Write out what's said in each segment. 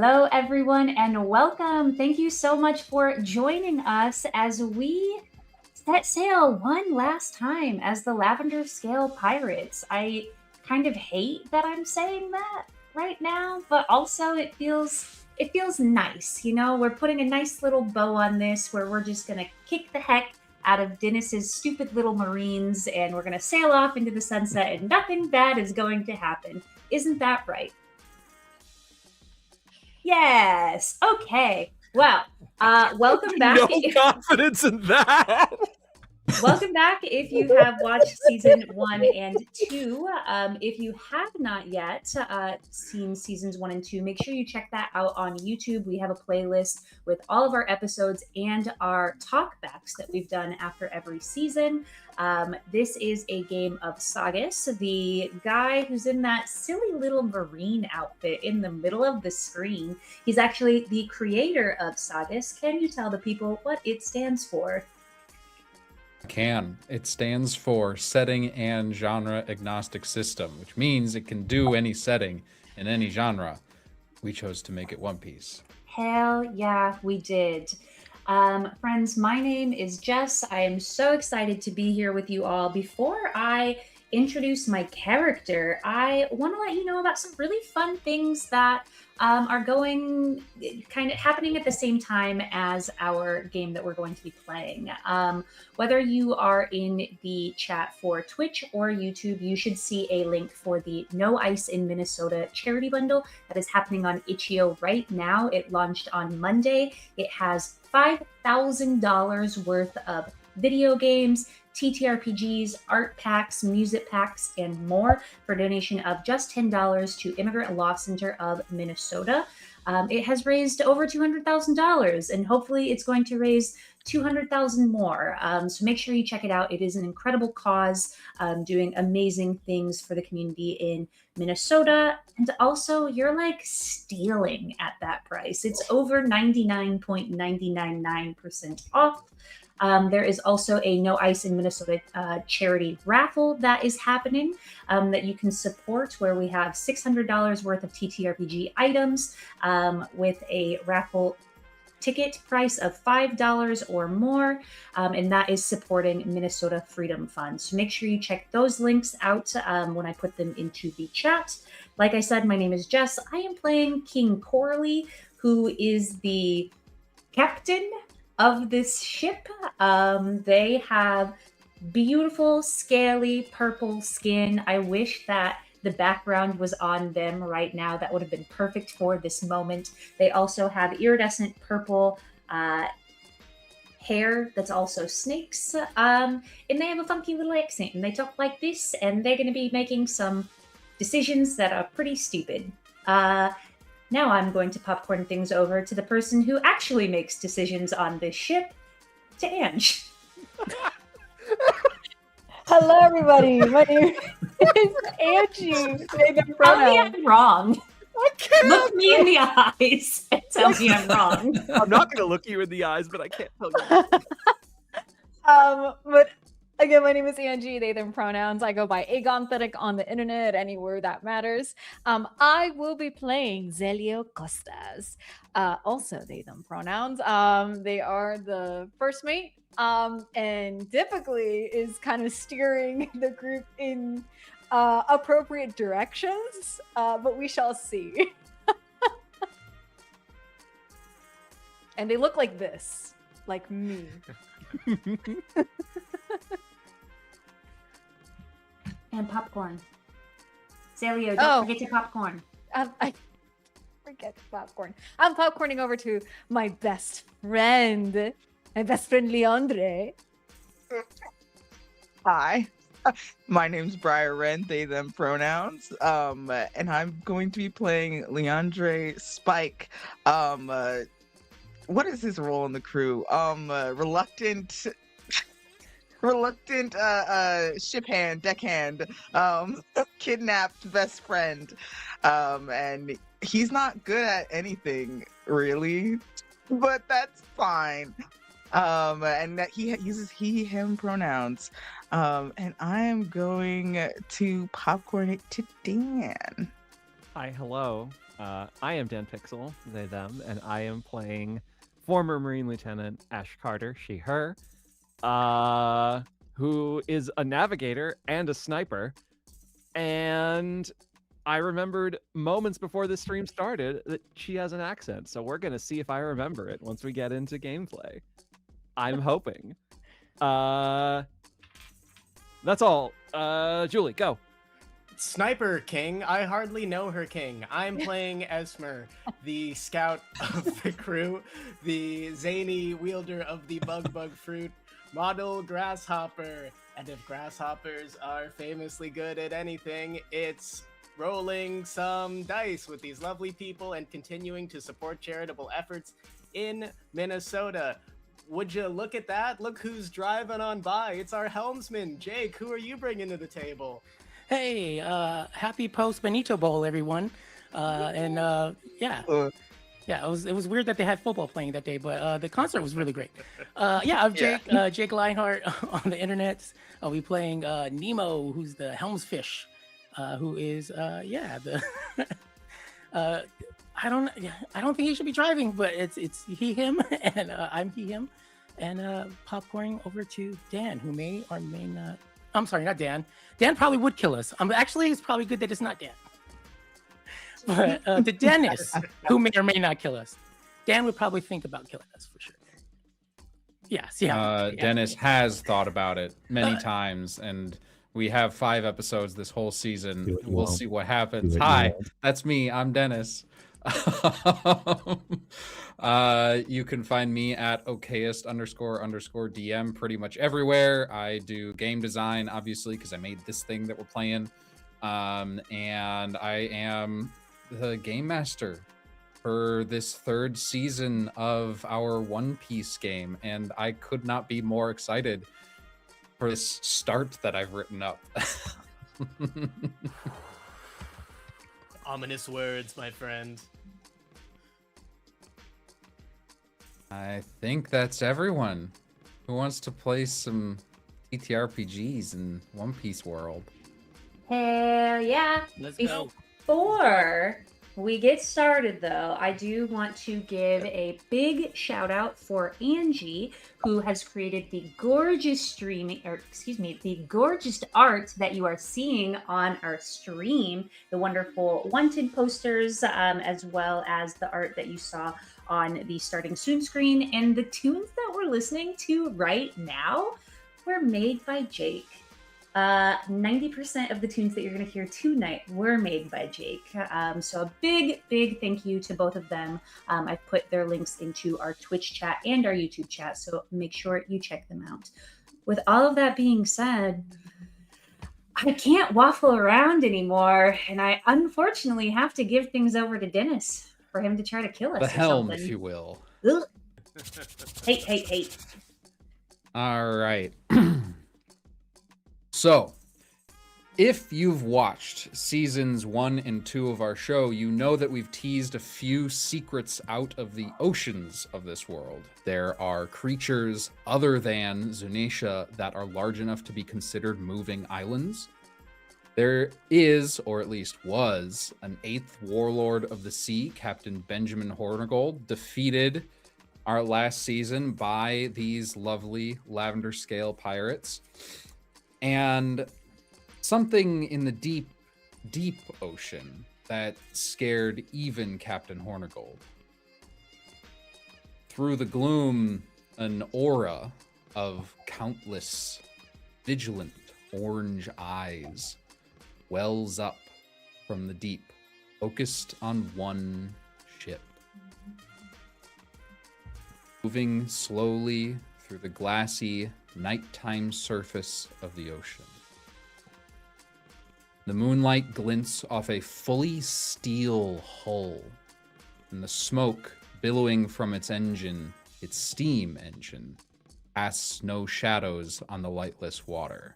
Hello, everyone, and welcome. Thank you so much for joining us as we set sail one last time as the Lavender Scale Pirates. I kind of hate that I'm saying that right now, but also it feels nice. We're putting a nice little bow on this where we're just gonna kick the heck out of Dennis's stupid little Marines and we're gonna sail off into the sunset and nothing bad is going to happen. Isn't that right? Yes. Okay. Well, welcome back. No confidence in that. Welcome back if you have watched season 1 and 2. If you have not yet seen seasons 1 and 2, make sure you check that out on YouTube. We have a playlist with all of our episodes and our talkbacks that we've done after every season. This is a game of SAGAS. The guy who's in that silly little marine outfit in the middle of the screen, he's actually the creator of SAGAS. Can you tell the people what it stands for? It stands for Setting and Genre Agnostic System, which means it can do any setting in any genre. We chose to make it One Piece. Hell yeah, we did. Friends, my name is Jess. I am so excited to be here with you all. Before I introduce my character, I want to let you know about some really fun things that are going kind of happening at the same time as our game that we're going to be playing. Whether you are in the chat for Twitch or YouTube, you should see a link for the No Ice in Minnesota charity bundle that is happening on Itch.io right now. It launched on Monday. It has $5,000 worth of video games, TTRPGs, art packs, music packs, and more for a donation of just $10 to Immigrant Law Center of Minnesota. It has raised over $200,000, and hopefully it's going to raise 200,000 more. So make sure you check it out. It is an incredible cause, doing amazing things for the community in Minnesota. And also, you're like stealing at that price. It's over 99.999% off. There is also a No Ice in Minnesota charity raffle that is happening that you can support, where we have $600 worth of TTRPG items with a raffle ticket price of $5 or more, and that is supporting Minnesota Freedom Fund. So make sure you check those links out when I put them into the chat. Like I said, my name is Jess. I am playing King Corley, who is the captain of this ship. They have beautiful, scaly purple skin. I wish that the background was on them right now. That would have been perfect for this moment. They also have iridescent purple hair that's also snakes. And they have a funky little accent, and they talk like this, and they're going to be making some decisions that are pretty stupid. Now I'm going to popcorn things over to the person who actually makes decisions on this ship, to Ange. Hello, everybody. My name is Angie. Tell me I'm wrong. Look me in the eyes and tell me I'm wrong. I'm not going to look you in the eyes, but I can't tell you. But again, my name is Angie, they, them pronouns. I go by Agonthetic on the internet, anywhere that matters. I will be playing Zelio Costas. Also, they, them pronouns. They are the first mate, and typically is kind of steering the group in appropriate directions, but we shall see. And they look like this, like me. And popcorn. Zelio, don't forget your popcorn. I forget popcorn. I'm popcorning over to my best friend, Leandre. Hi, my name's Briar Wren, they, them pronouns, and I'm going to be playing Leandre Spike. What is his role in the crew? Reluctant ship hand, deckhand, kidnapped best friend, and he's not good at anything really, but that's fine. And that he uses he, him pronouns, and I am going to popcorn it to Dan. Hi, hello. I am Dan Pixel, they, them, and I am playing former Marine Lieutenant Ash Carter, she, her, who is a navigator and a sniper. And I remembered moments before this stream started that she has an accent, so we're gonna see if I remember it once we get into gameplay. I'm hoping. That's all. Julie, go. Sniper King. I hardly know her king. I'm playing Esmer, the scout of the crew, the zany wielder of the bug fruit, model grasshopper. And if grasshoppers are famously good at anything, it's rolling some dice with these lovely people and continuing to support charitable efforts in Minnesota. Would you look at that? Look who's driving on by. It's our helmsman, Jake. Who are you bringing to the table? Hey, happy post Benito Bowl, everyone. Yeah, it was weird that they had football playing that day, but the concert was really great. I'm Jake, Jake Lionheart on the internet. I'll be playing Nemo, who's the helmsfish, who is the I don't think he should be driving, but it's he him, and I'm he him, and popcorn over to Dan, who may or may not. I'm sorry, not Dan. Dan probably would kill us. Actually, it's probably good that it's not Dan. But to Dennis, who may or may not kill us. Dan would probably think about killing us for sure. Yes, yeah. Dennis has thought about it many times, and we have 5 episodes this whole season. We'll see what happens. Hi, that's me. I'm Dennis. You can find me at okayest__DM pretty much everywhere. I do game design, obviously, because I made this thing that we're playing. And I am the game master for this 3rd season of our One Piece game, and I could not be more excited for this start that I've written up. Ominous words, my friend. I think that's everyone who wants to play some TTRPGs in One Piece world. Hell yeah. Let's go. Before we get started, though, I do want to give a big shout out for Angie, who has created the gorgeous the gorgeous art that you are seeing on our stream, the wonderful wanted posters, as well as the art that you saw on the starting soon screen. And the tunes that we're listening to right now were made by Jake. 90% of the tunes that you're going to hear tonight were made by Jake. So a big thank you to both of them. I've put their links into our Twitch chat and our YouTube chat, so make sure you check them out. With all of that being said, I can't waffle around anymore, and I unfortunately have to give things over to Dennis for him to try to kill us. The helm, something. if you will. Ugh. Hate. All right. So, if you've watched seasons 1 and 2 of our show, you know that we've teased a few secrets out of the oceans of this world. There are creatures other than Zunisha that are large enough to be considered moving islands. There is, or at least was, an 8th warlord of the sea, Captain Benjamin Hornigold, defeated our last season by these lovely lavender scale pirates. And something in the deep ocean that scared even Captain Hornigold. Through the gloom, an aura of countless vigilant orange eyes wells up from the deep, focused on one ship. Moving slowly through the glassy nighttime surface of the ocean. The moonlight glints off a fully steel hull, and the smoke billowing from its engine, its steam engine, casts no shadows on the lightless water.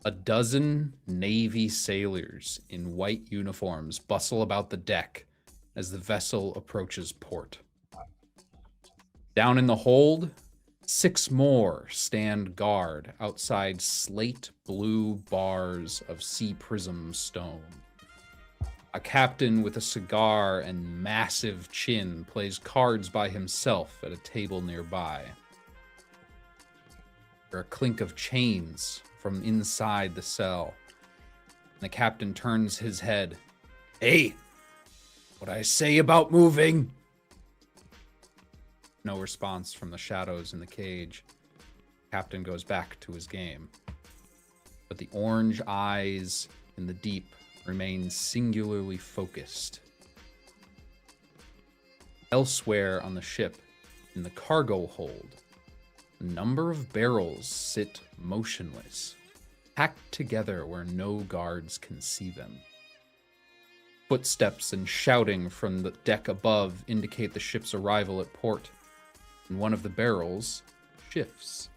A dozen Navy sailors in white uniforms bustle about the deck as the vessel approaches port. Down in the hold, 6 more stand guard outside slate blue bars of sea prism stone. A captain with a cigar and massive chin plays cards by himself at a table nearby. There are a clink of chains from inside the cell. And the captain turns his head. Hey, what I say about moving? No response from the shadows in the cage. Captain goes back to his game. But the orange eyes in the deep remain singularly focused. Elsewhere on the ship, in the cargo hold, a number of barrels sit motionless, packed together where no guards can see them. Footsteps and shouting from the deck above indicate the ship's arrival at port, and one of the barrels shifts.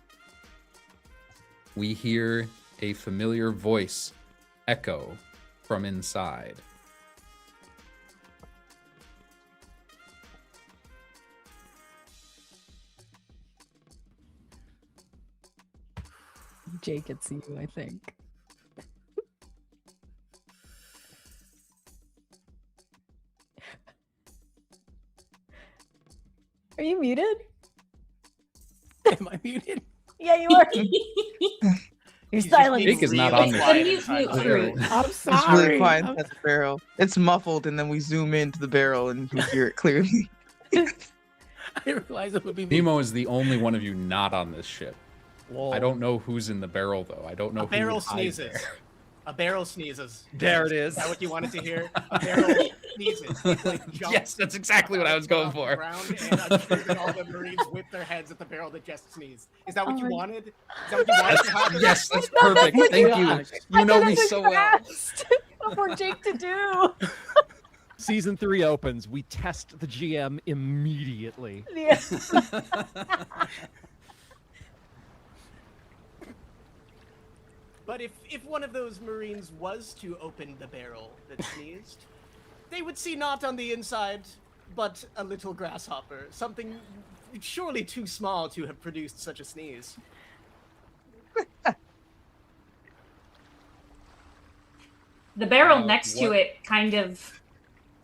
We hear a familiar voice echo from inside. Jake, it's you, I think. Are you muted? Am I muted? Yeah, you are. You're He's just silent. being Jake is not really on this quiet ship. inside the Mute, barrel. I'm It's sorry. really quiet inside the barrel. It's muffled, and then we zoom into the barrel, and we hear it clearly. I didn't realize it would be me. Nemo is the only one of you not on this ship. Whoa. I don't know who's in the barrel, though. I don't know A who barrel would hide sneezes. there. A barrel sneezes. There it is. Is that what you wanted to hear? A barrel sneezes. It, like, jumps Yes, that's exactly what I was going off the for. ground, and I'm sure that all the Marines whip their heads at the barrel that just sneezed. Is that what you Oh my- wanted? Is that what you wanted to happen? Yes, that's perfect. Thank you. Gosh. You know me so well. For Jake to do. Season 3 opens. We test the GM immediately. Yeah. But if one of those Marines was to open the barrel that sneezed, they would see not on the inside, but a little grasshopper. Something surely too small to have produced such a sneeze. The barrel Uh, next to what- it kind of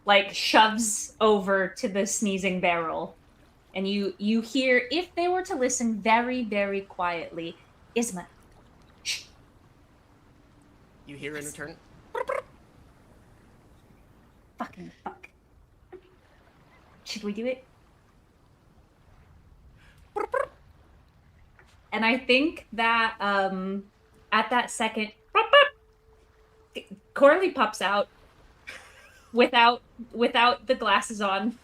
like shoves over to the sneezing barrel. And you hear, if they were to listen very, very quietly, Isma. Shh. You hear in return? Fucking fuck. Should we do it? And I think that at that second, Corley pops out without the glasses on.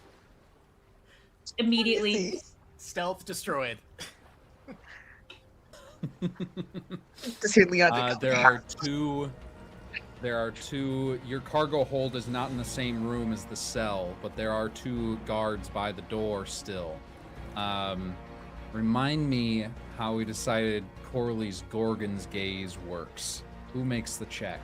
Immediately. Stealth destroyed. Just hear Leon. There are two. Your cargo hold is not in the same room as the cell, but there are two guards by the door still. Remind me how we decided Corley's Gorgon's gaze works. Who makes the check?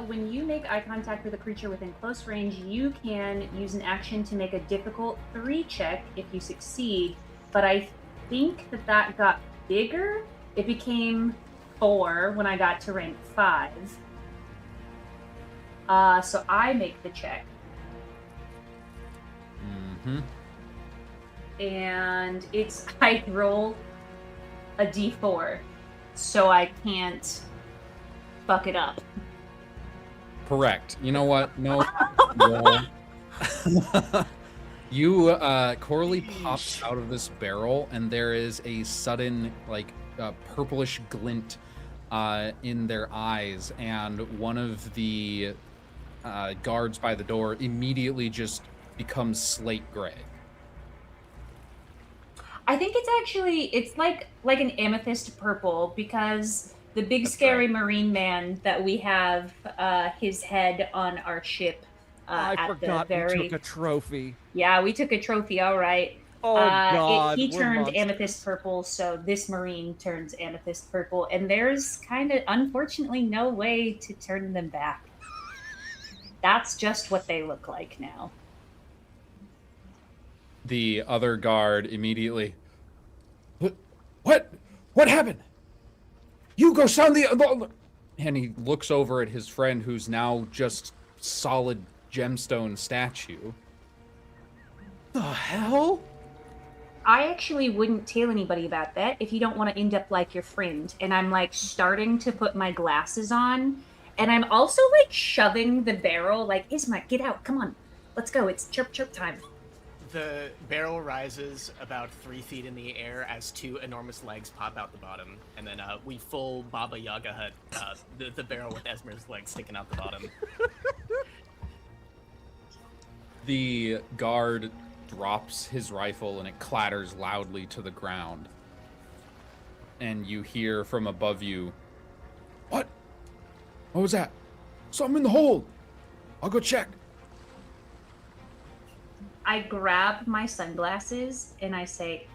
When you make eye contact with a creature within close range, you can use an action to make a difficult 3 check if you succeed. But I think that got bigger. It became 4 when I got to rank 5. So I make the check. Mm-hmm. And I roll a d4, so I can't fuck it up. Correct. You know what? No. No. Corley pops out of this barrel, and there is a sudden, purplish glint in their eyes, and one of the guards by the door immediately just becomes slate gray. I think it's like an amethyst purple, because the big That's scary right. marine man that we have his head on our ship I at forgot the very we took a trophy. Yeah, we took a trophy, all right. Oh God, He we're turned monsters. amethyst purple, so this marine turns amethyst purple, and there's kind of unfortunately no way to turn them back. That's just what they look like now. The other guard immediately. What happened? You go sound the. And he looks over at his friend, who's now just solid gemstone statue. The hell? I actually wouldn't tell anybody about that if you don't want to end up like your friend. And I'm like starting to put my glasses on. And I'm also like shoving the barrel, like, Isma, get out. Come on. Let's go. It's chirp chirp time. The barrel rises about 3 feet in the air as 2 enormous legs pop out the bottom. And then we full Baba Yaga hut the barrel with Esmer's legs sticking out the bottom. The guard drops his rifle and it clatters loudly to the ground. And you hear from above you, "What? What was that? Something in the hold. I'll go check." I grab my sunglasses and I say,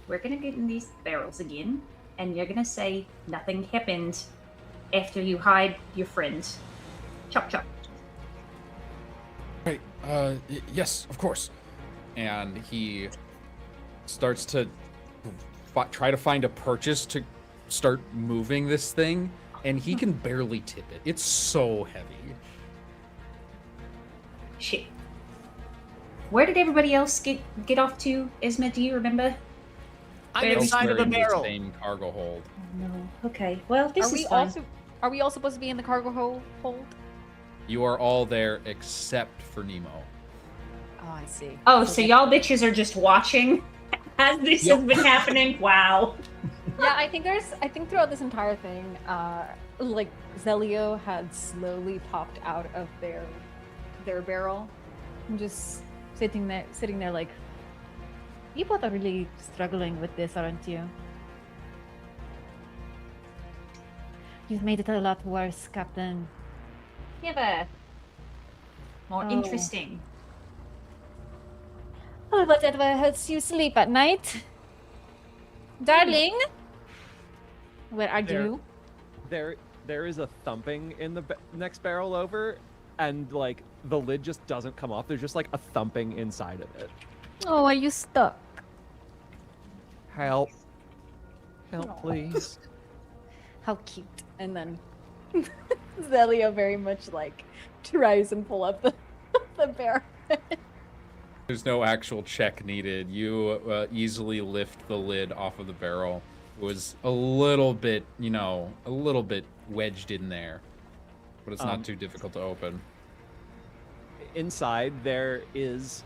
we're going to get in these barrels again. And you're going to say nothing happened after you hide your friend. Chop chop. Right, yes, of course. And he starts to try to find a purchase to start moving this thing, and he can barely tip it. It's so heavy. Shit. Where did everybody else get off to? Isma, do you remember? I'm inside of the Elsewhere in this barrel. same cargo hold. Oh, no. Okay. Well, this Are we is fine. also are we all supposed to be in the cargo hold? You are all there except for Nemo. Oh, I see. Oh, so y'all bitches are just watching as this has been happening? Wow. Yeah, I think throughout this entire thing, like Zelio had slowly popped out of their barrel and just sitting there like, you both are really struggling with this, aren't you? You've made it a lot worse, Captain. Never. More Oh. interesting. Oh, whatever helps you sleep at night. Darling? Where are There- you? There is a thumping in the next barrel over, and like the lid just doesn't come off. There's just like a thumping inside of it. Oh, are you stuck? Help! Help, Aw. please! How cute. And then Zelio very much like tries and pull up the bear. There's no actual check needed. You easily lift the lid off of the barrel. It was a little bit, a little bit wedged in there, but it's not too difficult to open. Inside there is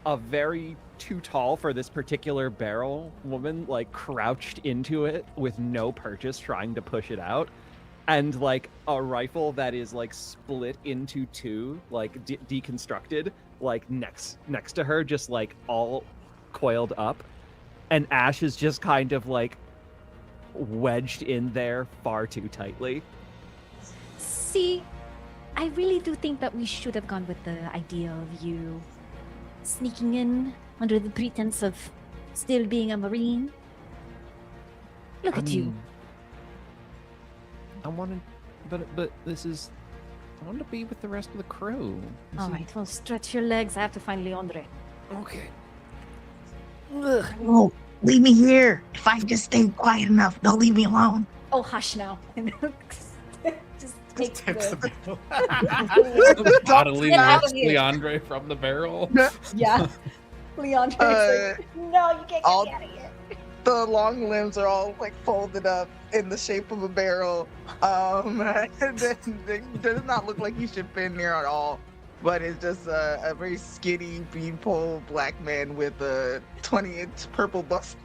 a very too tall for this particular barrel woman, like crouched into it with no purchase, trying to push it out, and like a rifle that is like split into 2, like deconstructed, like next to her, just like all coiled up, and Ash is just kind of like wedged in there far too tightly. See, I really do think that we should have gone with the idea of you sneaking in under the pretense of still being a Marine. Look at you. I wanted, but this is. I wanted to be with the rest of the crew. All right, well, stretch your legs. I have to find Leandre. Okay. Oh, leave me here. If I just stay quiet enough, they'll leave me alone. Oh, hush now. Just take Tips the the... barrel. Bodily Get out of lifts here. Leandre from the barrel. Yeah. Leandre's like, no, you can't get I'll- me out of here. The long limbs are all like folded up in the shape of a barrel. It does not look like he should fit in there at all. But it's just a very skinny beanpole black man with a 20-inch purple bust.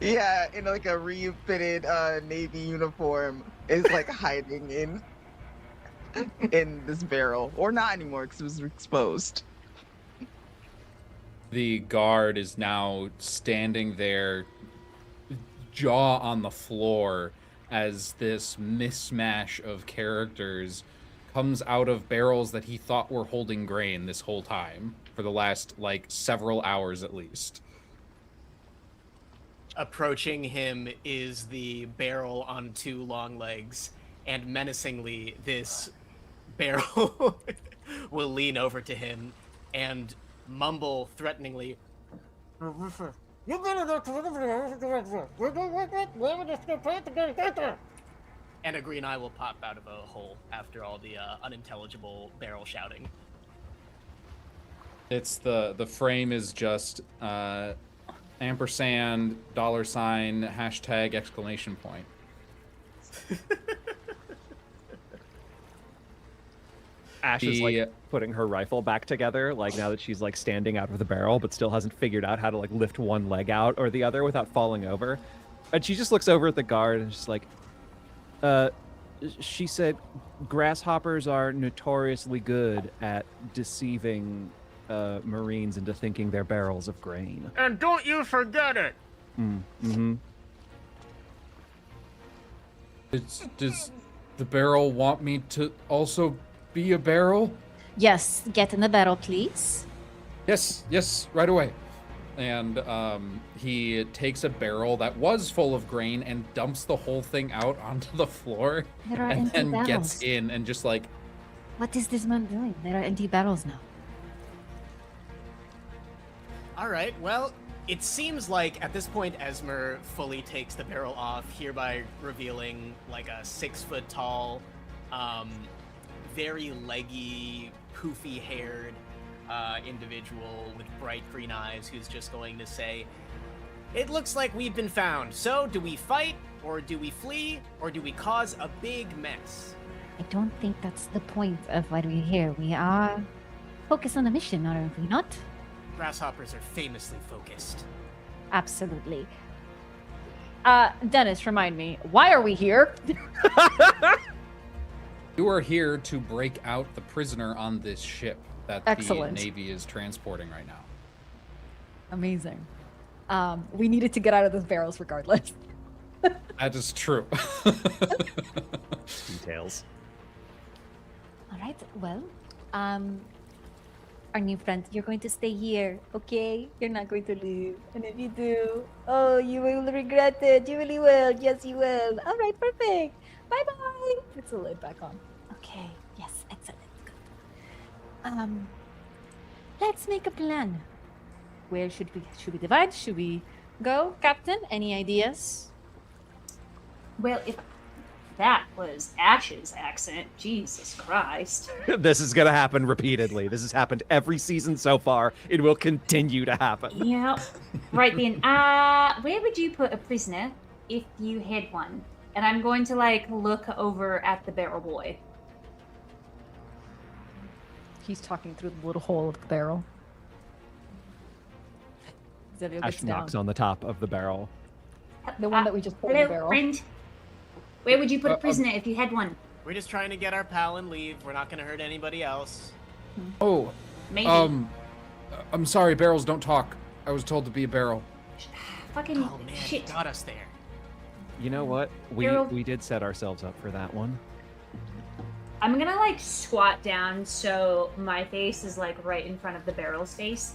Yeah, in like a refitted navy uniform, is like hiding in this barrel, or not anymore because it was exposed. The guard is now standing there, jaw on the floor, as this mismatch of characters comes out of barrels that he thought were holding grain this whole time, for the last, like, several hours at least. Approaching him is the barrel on 2 long legs, and menacingly, this barrel will lean over to him and mumble threateningly, And a green eye will pop out of a hole after all the unintelligible barrel shouting. It's the frame is just ampersand, $, hashtag, exclamation point. Ash is like putting her rifle back together, like now that she's like standing out of the barrel, but still hasn't figured out how to like lift one leg out or the other without falling over. And she just looks over at the guard and she's like, she said grasshoppers are notoriously good at deceiving Marines into thinking they're barrels of grain. And don't you forget it! Mm-hmm. Does the barrel want me to also be a barrel? Yes, get in the barrel, please. Yes, right away. And he takes a barrel that was full of grain and dumps the whole thing out onto the floor, There are and empty then barrels. gets in and just like, What is this man doing? There are empty barrels now. Alright, well, it seems like at this point Esmer fully takes the barrel off, hereby revealing like a 6 foot tall, very leggy, poofy-haired individual with bright green eyes who's just going to say, "It looks like we've been found, so do we fight, or do we flee, or do we cause a big mess?" I don't think that's the point of why we're here. We are focused on the mission, are we not? Grasshoppers are famously focused. Absolutely. Dennis, remind me, why are we here? you are here to break out the prisoner on this ship that Excellent. the Navy is transporting right now. Amazing. We needed to get out of those barrels regardless. That is true. Details. All right, well, our new friend, you're going to stay here, okay? You're not going to leave. And if you do, oh, you will regret it. You really will. Yes, you will. All right, perfect. Bye-bye. Puts the lid back on. Okay, yes, excellent. Good. Let's make a plan. Where should we divide? Should we go, Captain? Any ideas? Well, if that was Ash's accent, Jesus Christ. This is gonna happen repeatedly. This has happened every season so far. It will continue to happen. Yeah. Right then, where would you put a prisoner if you had one? And I'm going to like look over at the barrel boy. He's talking through the little hole of the barrel. Zelio Ash gets knocks down. on the top of the barrel. The one that we just put in Hello, the barrel. friend. Where would you put a prisoner if you had one? We're just trying to get our pal and leave. We're not gonna hurt anybody else. Oh, Maybe. I'm sorry, barrels don't talk. I was told to be a barrel. Fucking Oh man, shit. got us there. You know what? Daryl- We did set ourselves up for that one. I'm gonna like squat down so my face is like right in front of the barrel's face.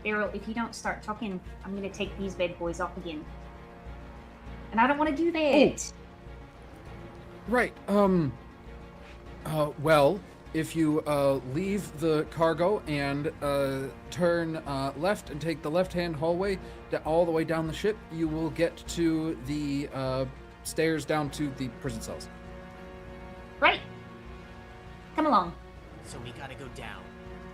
Barrel, if you don't start talking, I'm gonna take these bad boys off again. And I don't want to do that. Right. Well, if you leave the cargo and turn left and take the left-hand hallway all the way down the ship, you will get to the stairs down to the prison cells. Right. Come along. So we gotta go down.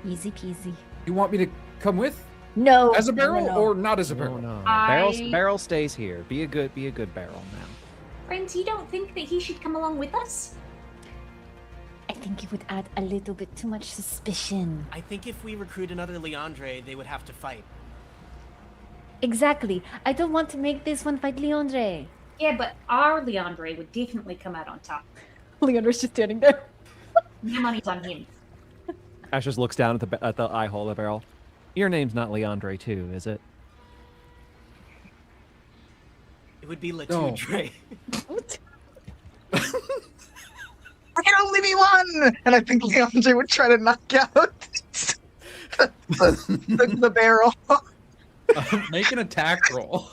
Easy peasy. You want me to come with No. as a barrel no. or not as a No, barrel? no. I- Barrel stays here. Be a good barrel now. Friends, you don't think that he should come along with us? I think it would add a little bit too much suspicion. I think if we recruit another Leandre, they would have to fight. Exactly. I don't want to make this one fight Leandre. Yeah, but our Leandre would definitely come out on top. Leandre's just standing there. My money's on him. Ash just looks down at the eye hole of the barrel. Your name's not Leandre too, is it? It would be Latoutre. I can only be one! And I think Leandre would try to knock out the barrel. Make an attack roll.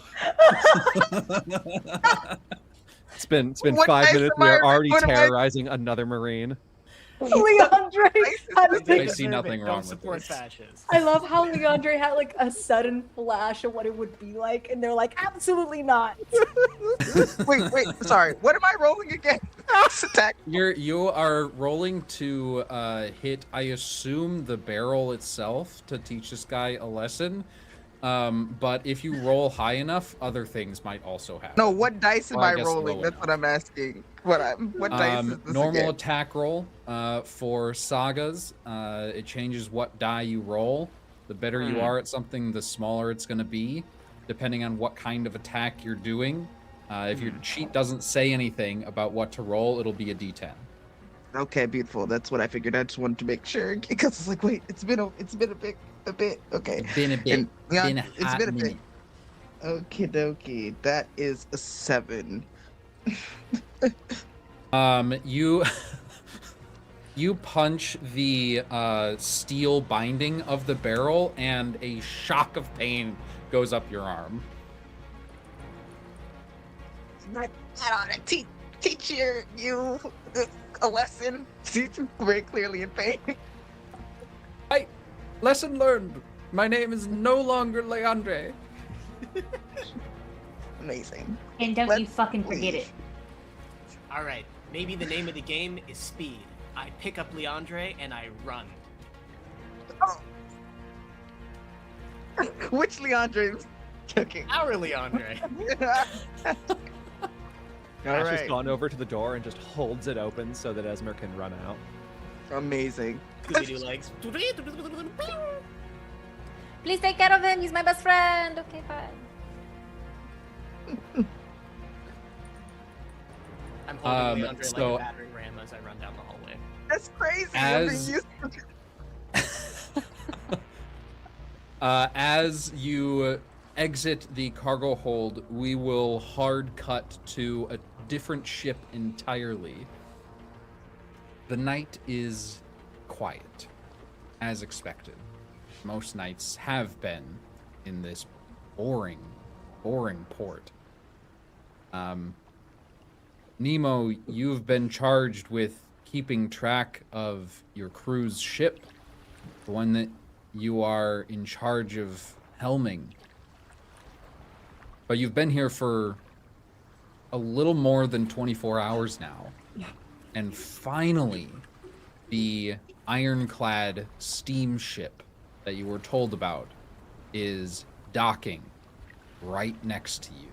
It's been What 5 dice minutes. am We I- are already what am I- terrorizing another Marine. Leandre had a They I big. see deserve nothing it. wrong Don't with support this. fascists. I love how Leandre had like a sudden flash of what it would be like, and they're like, absolutely not. Wait, sorry. What am I rolling again? Attack. You are rolling to hit, I assume, the barrel itself to teach this guy a lesson. But if you roll high enough, other things might also happen. No, what dice am Well, I I guess rolling? low That's enough. what I'm asking. What dice is this Normal again? attack roll for sagas. It changes what die you roll. The better you are at something, the smaller it's going to be, depending on what kind of attack you're doing. If your cheat doesn't say anything about what to roll, it'll be a D10. Okay, beautiful. That's what I figured. I just wanted to make sure because it's like, wait, it's been a bit. Okay, It's been a bit. And, yeah, Been a it's hot been a minute. bit. Okie dokie. That is a 7. You you punch the steel binding of the barrel, and a shock of pain goes up your arm. I ought to teach you a lesson. Teach you very clearly in pain. Lesson learned. My name is no longer Leandre. Amazing. And don't you Let's fucking forget it. All right, maybe the name of the game is speed. I pick up Leandre and I run. Oh. Which Leandre is cooking? Our Leandre. All Ash has right. gone over to the door and just holds it open so that Esmer can run out. Amazing. Scooby-Doo legs. Please take care of him. He's my best friend. Okay, fine. I'm holding Um, Leandre so- like a battering ram as I run down the hallway. That's crazy. As- As you exit the cargo hold, we will hard cut to a different ship entirely. The night is quiet, as expected. Most nights have been in this boring port. Nemo, you've been charged with keeping track of your crew's ship, the one that you are in charge of helming. But you've been here for a little more than 24 hours now. And finally, the ironclad steamship that you were told about is docking right next to you.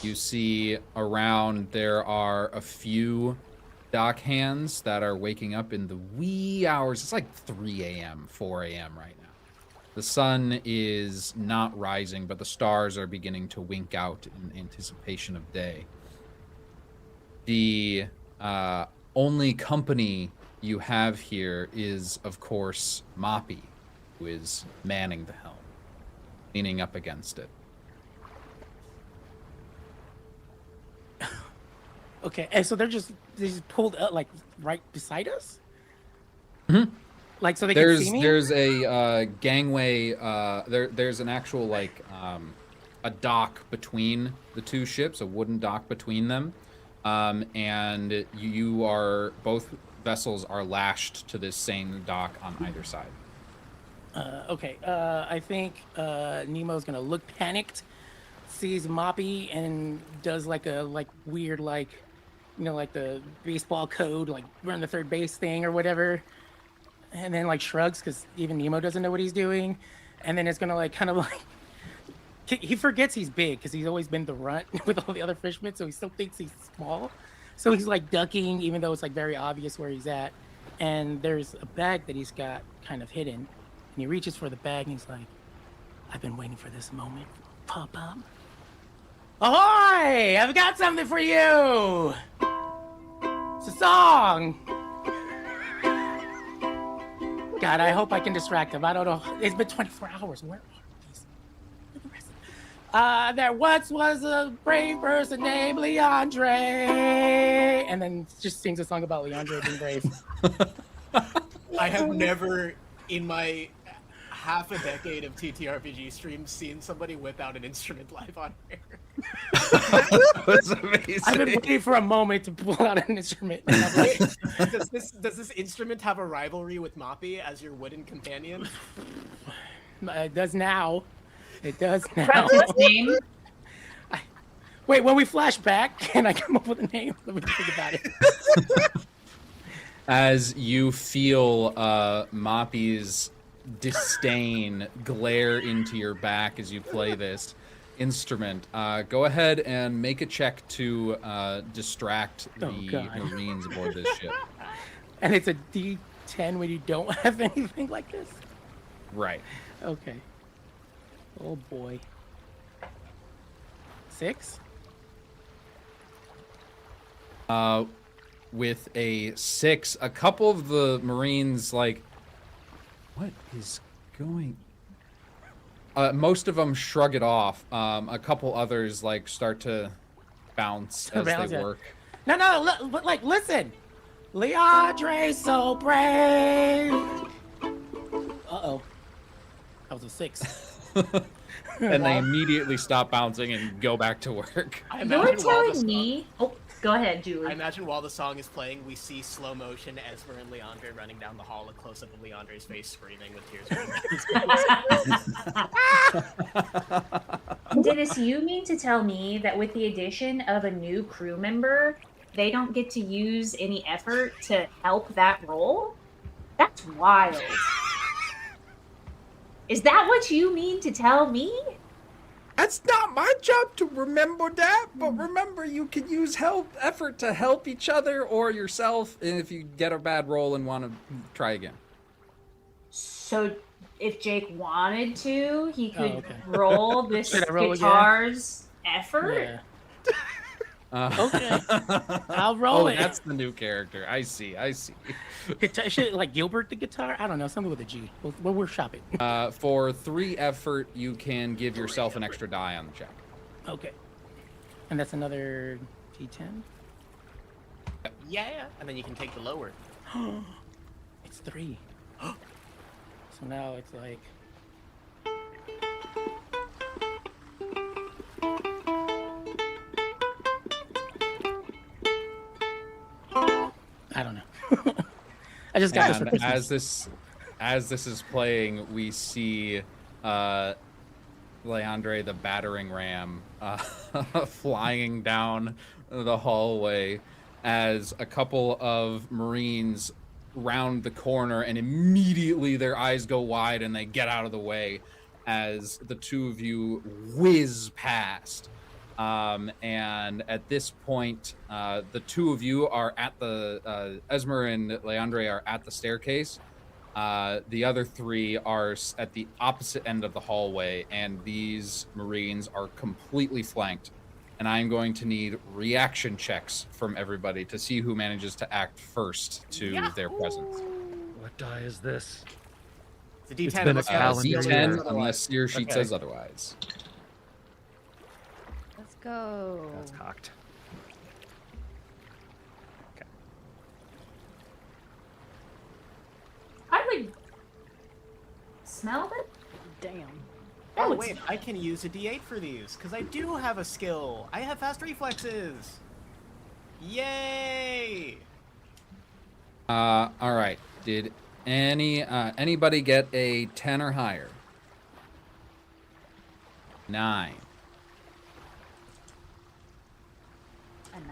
You see around there are a few dock hands that are waking up in the wee hours. It's like 3 a.m., 4 a.m. right now. The sun is not rising, but the stars are beginning to wink out in anticipation of day. The only company you have here is, of course, Moppy, who is manning the helm, leaning up against it. Okay, and so they just pulled up like right beside us. Like so they can see me. There's a gangway. There's an actual like a dock between the two ships, a wooden dock between them, and you are both vessels are lashed to this same dock on either side. Okay, I think Nemo's gonna look panicked, sees Moppy, and does like a weird like the baseball code like run the third base thing or whatever, and then like shrugs because even Nemo doesn't know what he's doing, and then it's gonna like kind of like he forgets he's big because he's always been the runt with all the other fishermen, so he still thinks he's small, so he's like ducking even though it's like very obvious where he's at, and there's a bag that he's got kind of hidden, and he reaches for the bag and he's like, I've been waiting for this moment. Pop up. Ahoy! I've got something for you! It's a song! God, I hope I can distract him. I don't know. It's been 24 hours. Where are these? Where are the rest of them? There once was a brave person named Leandre. And then just sings a song about Leandre being brave. I have never in my half a decade of TTRPG streams seen somebody whip out an instrument live on air. That was amazing. I've been waiting for a moment to pull out an instrument. And I'm like, Does this instrument have a rivalry with Moppy as your wooden companion? it does now. It does now. What's its name? Wait, when we flash back, can I come up with a name? Let me think about it. As you feel Moppy's disdain glare into your back as you play this instrument, go ahead and make a check to distract the Marines aboard this ship. And it's a D10 when you don't have anything like this? Right. Okay. Oh boy. 6? With a 6, a couple of the Marines like, what is going? Most of them shrug it off. A couple others like start to bounce as they work. No, but like, listen. Leandre's so brave. Uh-oh. That was a 6. And they immediately stop bouncing and go back to work. You're telling me... Oh, go ahead, Julie. I imagine while the song is playing, we see slow motion Esmer and Leandre running down the hall, a close-up of Leandre's face screaming with tears running down his face. Dennis, you mean to tell me that with the addition of a new crew member, they don't get to use any effort to help that role? That's wild. Is that what you mean to tell me? That's not my job to remember that, but remember you can use effort to help each other or yourself if you get a bad roll and want to try again. So if Jake wanted to, he could okay. roll this Should I roll guitar's effort? Yeah. Okay. I'll roll it. That's the new character. I see. Should it, like Gilbert the guitar? I don't know. Something with a G. We'll workshop it. For 3 effort, you can give yourself an extra die on the check. Okay. And that's another D10? Yeah, and then you can take the lower. It's 3. So now it's like... I don't know. I just got this for Christmas. As this is playing, we see Leandre the battering ram flying down the hallway as a couple of Marines round the corner, and immediately their eyes go wide and they get out of the way as the two of you whiz past. And at this point, the two of you are at the Esmer and Leandre are at the staircase. The other 3 are at the opposite end of the hallway, and these Marines are completely flanked. And I'm going to need reaction checks from everybody to see who manages to act first to their presence. What die is this? It's a D10. It's been a calendar year. D10, unless your sheet Okay. says otherwise. Let's go. That's cocked. I would smell it. Damn. Oh, wait, I can use a D8 for these, because I do have a skill. I have fast reflexes. Yay! All right. Did anybody get a 10 or higher? 9. A 9.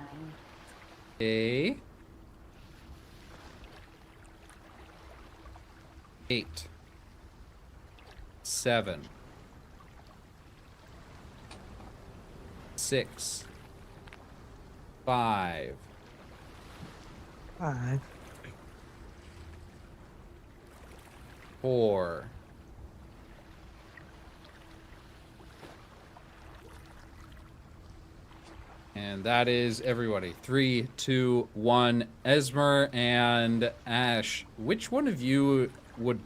A 8. 7. 6. 5. 4. 'And that is everybody. 3, 2, 1. Esmer and Ash, which one of you would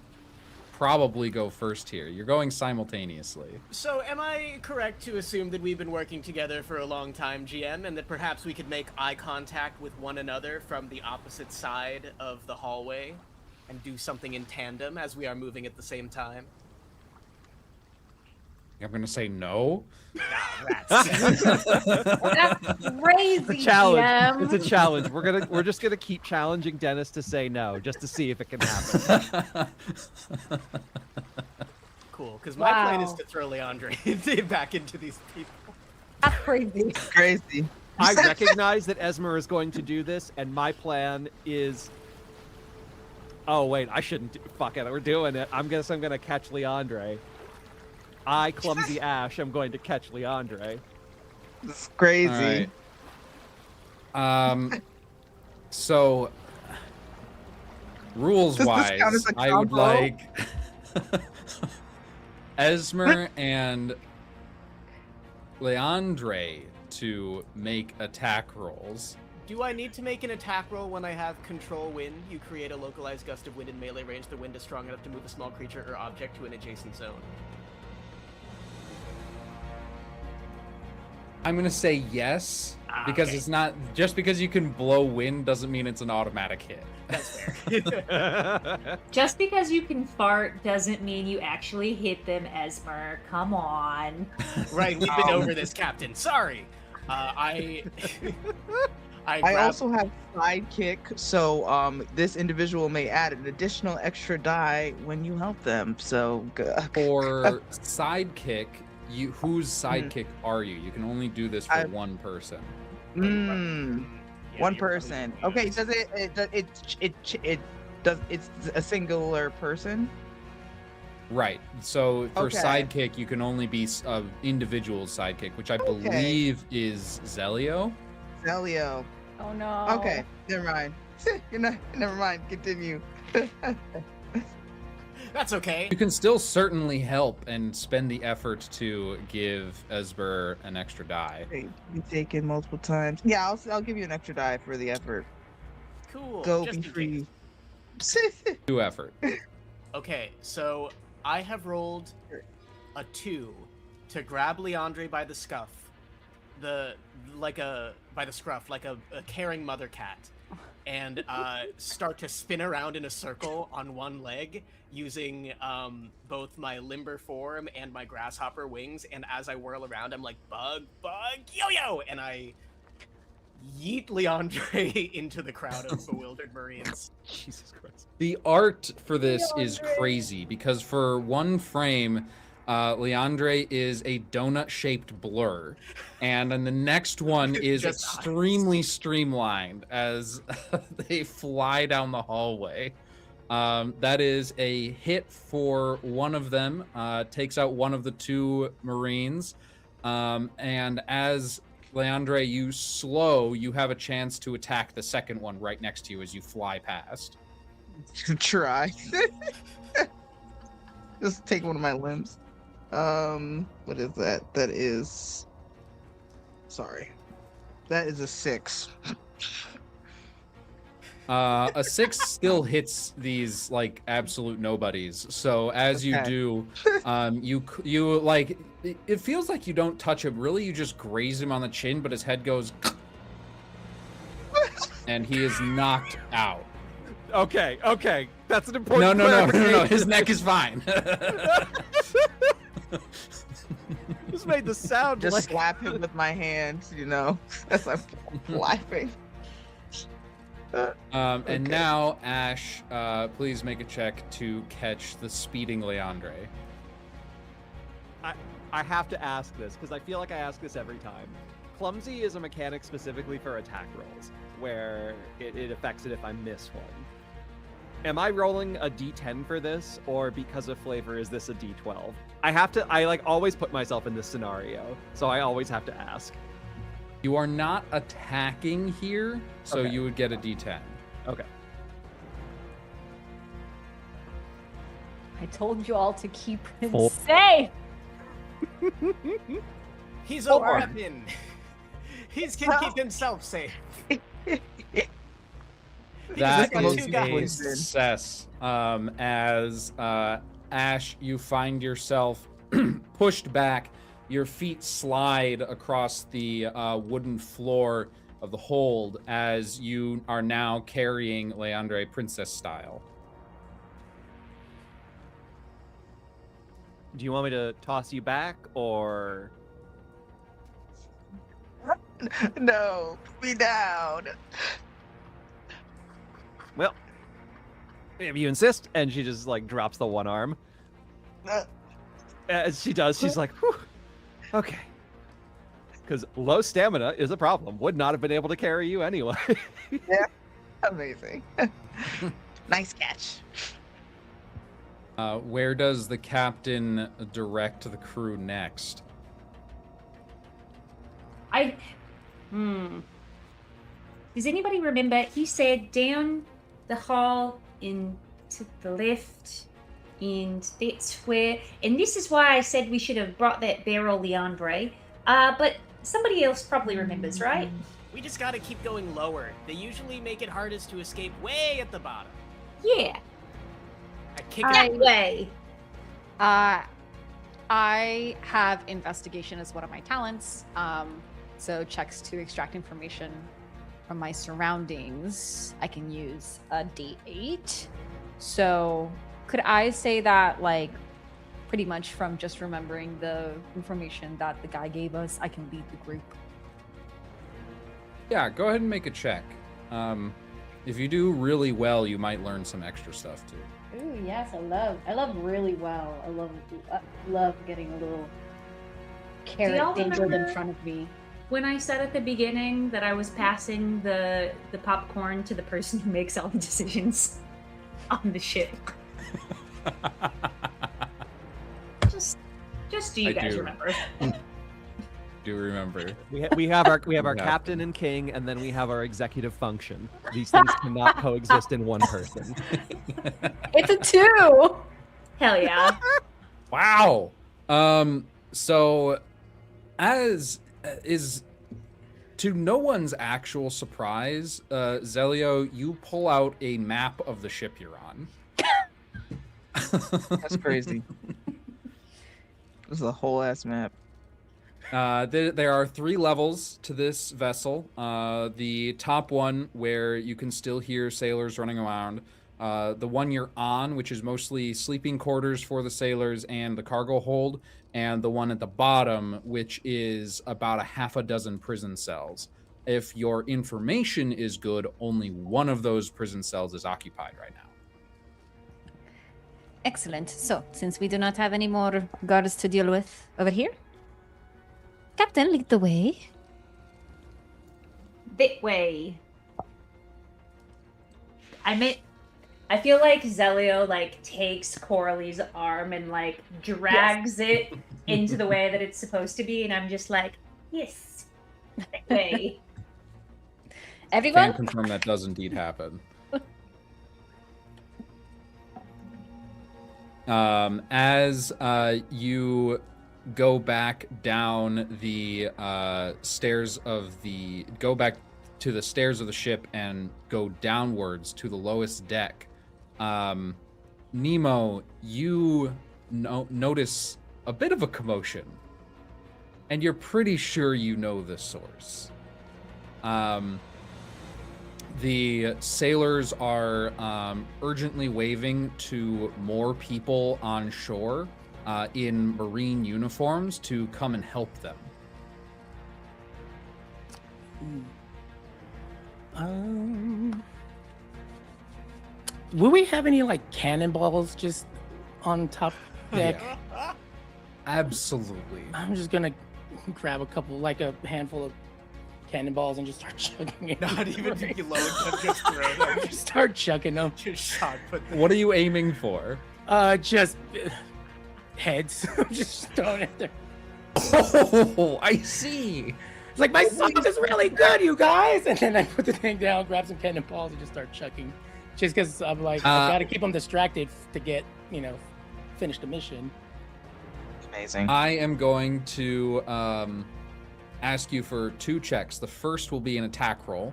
probably go first here? You're going simultaneously. So, am I correct to assume that we've been working together for a long time, GM, and that perhaps we could make eye contact with one another from the opposite side of the hallway and do something in tandem as we are moving at the same time? I'm gonna say no. That's crazy. It's a challenge. DM. It's a challenge. We're just gonna keep challenging Dennis to say no, just to see if it can happen. Cool, because my plan is Wow. to throw Leandre back into these people. That's crazy. Crazy. I recognize that Esmer is going to do this, and my plan is. Oh wait, I shouldn't. Fuck it, we're doing it. I'm gonna catch Leandre. I, clumsy Ash, am going to catch Leandre. It's crazy. All right. So, rules Does this count wise, as a I would combo? like Esmer and Leandre to make attack rolls. Do I need to make an attack roll when I have control wind? You create a localized gust of wind in melee range. The wind is strong enough to move a small creature or object to an adjacent zone. I'm gonna say yes because okay. it's not just because you can blow wind doesn't mean it's an automatic hit. That's fair. Just because you can fart doesn't mean you actually hit them, Esmer. Come on. Right, we've been over this, Captain. Sorry. I I grab- also have sidekick, so this individual may add an additional extra die when you help them. So For sidekick, whose sidekick are you? You can only do this for one person. Yeah, one you're person. probably Okay, does it's a singular person? Right. So for Okay. sidekick, you can only be individual sidekick, which I believe is Zelio. Zelio. Oh no. Okay, never mind. Never mind. Continue. That's okay. You can still certainly help and spend the effort to give Esber an extra die. Be taken multiple times. Yeah, I'll give you an extra die for the effort. Cool. Go just be in free. case. 2 effort. Okay, so I have rolled a 2 to grab Leandre by the scuff, by the scruff, like a caring mother cat, and start to spin around in a circle on one leg using both my limber form and my grasshopper wings. And as I whirl around, I'm like bug, yo-yo, and I yeet Leandre into the crowd of bewildered Marines. Jesus Christ. The art for this is crazy because for one frame, Leandre is a donut-shaped blur, and then the next one is Just extremely streamlined as they fly down the hallway. That is a hit for one of them, takes out one of the 2 Marines, and as Leandre, you slow, you have a chance to attack the second one right next to you as you fly past. Try. Just take one of my limbs. What is that? That is. Sorry. That is a 6. A 6 still hits these like absolute nobodies. So as you Okay. do, you like it feels like you don't touch him. Really, you just graze him on the chin, but his head goes, and he is knocked out. Okay, that's an important. No. His neck is fine. Just made the sound Just like. slap him with my hands, as I'm laughing. And Okay. now, Ash, please make a check to catch the speeding Leandre. I have to ask this because I feel like I ask this every time. Clumsy is a mechanic specifically for attack rolls, where it affects it if I miss one. Am I rolling a d10 for this, or because of flavor, is this a d12? I like always put myself in this scenario, so I always have to ask. You are not attacking here, so Okay. you would get a d10. Okay. I told you all to keep him 4. safe. He's a 4. weapon. He can keep himself safe. That got is 2 a guys. success. As Ash, you find yourself pushed back. Your feet slide across the wooden floor of the hold as you are now carrying Leandre princess style. Do you want me to toss you back, or No, put me down. well, if you insist? And she just like drops the one arm. Uh, As she does, she's like, whew, okay. Because low stamina is a problem. Would not have been able to carry you anyway. Amazing. Nice catch. Where does the captain direct the crew next? Does anybody remember? He said down the hall into the left, and that's where. And this is why I said we should have brought that barrel, Leandre. But somebody else probably remembers, right? We just gotta keep going lower. They usually make it hardest to escape way at the bottom. Yeah, I kick that it. way. I have investigation as one of my talents. So checks to extract information from my surroundings. I can use a D8. So could I say that, like, pretty much from just remembering the information that the guy gave us, I can lead the group? Yeah, go ahead and make a check. If you do really well, you might learn some extra stuff too. Ooh, yes, I love really well. I love getting a little carrot y'all dangled in remember- front of me. When I said at the beginning that I was passing the popcorn to the person who makes all the decisions on the ship, just so you I guys do. remember. Do remember? We have our Yeah. captain and king, and then we have our executive function. These things cannot coexist in one person. It's a 2. Hell yeah. Wow. So, as is to no one's actual surprise, Zelio, you pull out a map of the ship you're on. That's crazy. This is a whole ass map. There are 3 levels to this vessel. The top one, where you can still hear sailors running around. The one you're on, which is mostly sleeping quarters for the sailors and the cargo hold. And the one at the bottom, which is about a half a dozen prison cells. If your information is good, only one of those prison cells is occupied right now. Excellent. So, since we do not have any more guards to deal with over here, Captain, lead the way. That way. I feel like Zelio like takes Coralie's arm and like drags it into the way that it's supposed to be, and I'm just like, yes, that way. Everyone? Can confirm that does indeed happen. As you go back down the stairs of the to the stairs of the ship and go downwards to the lowest deck, Nemo, you notice a bit of a commotion, and you're pretty sure you know the source. The sailors are urgently waving to more people on shore in marine uniforms to come and help them. Will we have any like cannonballs just on top deck? Yeah. Absolutely. I'm just gonna grab a couple, like a handful of cannonballs, and just start chucking it. Not even to load them, just throw them. Just start chucking them. Just shot put them. What are you aiming for? Just heads. Just throwing it there. Oh, I see. It's like, my song is really good, you guys. And then I put the thing down, grab some cannonballs, and just start chucking. Just because I'm like, I gotta keep them distracted to get, finish the mission. Amazing. I am going to ask you for 2 checks. The first will be an attack roll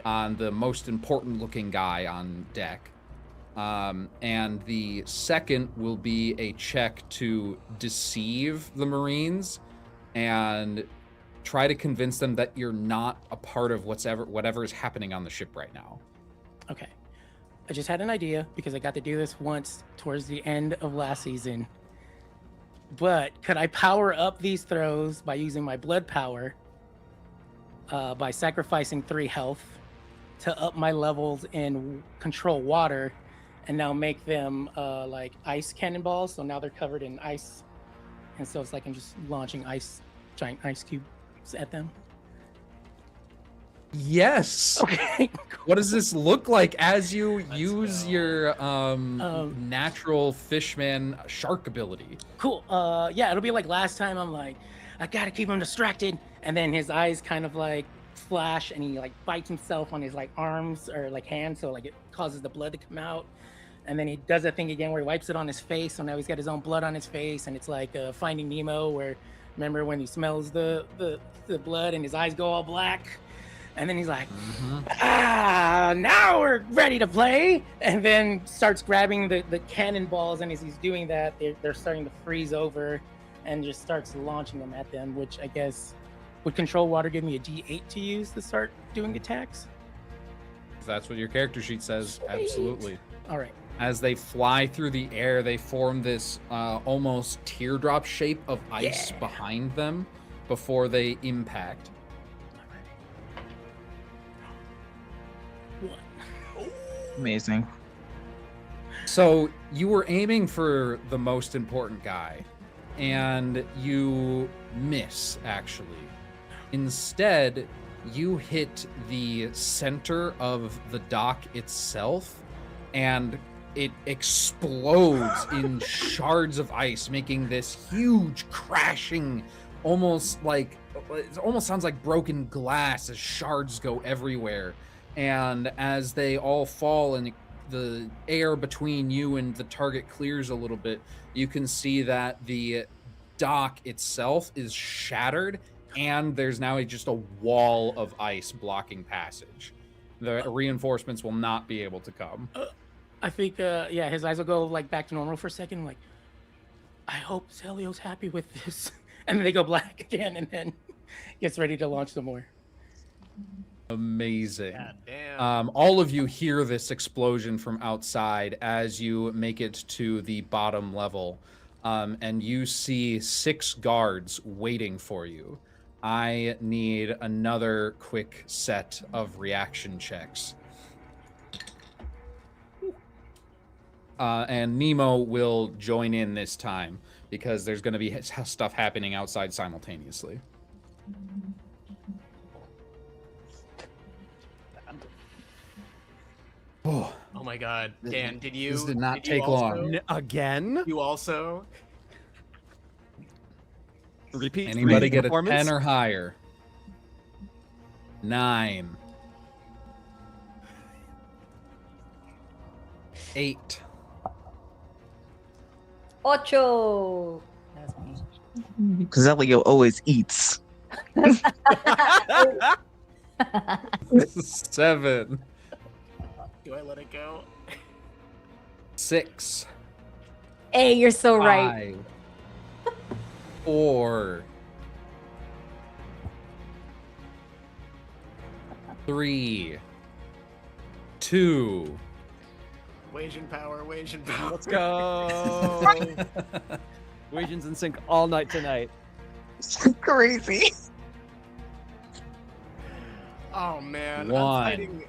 on the most important looking guy on deck. And the second will be a check to deceive the Marines and try to convince them that you're not a part of whatever is happening on the ship right now. Okay. I just had an idea because I got to do this once towards the end of last season. but could I power up these throws by using my blood power by sacrificing 3 health to up my levels in control water and now make them like ice cannonballs? So now they're covered in ice. And so it's like I'm just launching giant ice cubes at them. Yes. Okay. What does this look like as you Let's use go. your natural fishman shark ability? Cool. Yeah, it'll be like last time. I'm like, I gotta keep him distracted, and then his eyes kind of like flash, and he like bites himself on his like arms or like hands, so like it causes the blood to come out. And then he does that thing again where he wipes it on his face, so now he's got his own blood on his face, and it's like Finding Nemo, where remember when he smells the blood and his eyes go all black. And then he's like, now we're ready to play. And then starts grabbing the cannonballs. And as he's doing that, they're starting to freeze over and just starts launching them at them, which I guess would control water give me a D8 to use to start doing attacks? If that's what your character sheet says, absolutely. All right. As they fly through the air, they form this almost teardrop shape of ice behind them before they impact. Amazing. So you were aiming for the most important guy, and you miss, actually. Instead, you hit the center of the dock itself, and it explodes in shards of ice, making this huge crashing, almost like, it almost sounds like broken glass as shards go everywhere. And as they all fall and the air between you and the target clears a little bit, you can see that the dock itself is shattered, and there's now just a wall of ice blocking passage. The reinforcements will not be able to come. I think, yeah, his eyes will go like back to normal for a second. Like, I hope Celio's happy with this. And then they go black again, and then gets ready to launch some more. Amazing. God damn. All of you hear this explosion from outside as you make it to the bottom level, and you see 6 guards waiting for you. I need another quick set of reaction checks. And Nemo will join in this time because there's going to be stuff happening outside simultaneously. Oh, Oh my god. Dan, did you this did not did you take also- long. Again? You also Repeat. Anybody get a performance? 10 or higher? 9. 8. Ocho. That's me. Zelio always eats. 7. do I let it go? 6. Hey, you're so right. 5. 4. 3. 2. Wage and power, wage and power. Let's go. Wages in sync all night tonight. Crazy. Oh man. 1. I'm fighting.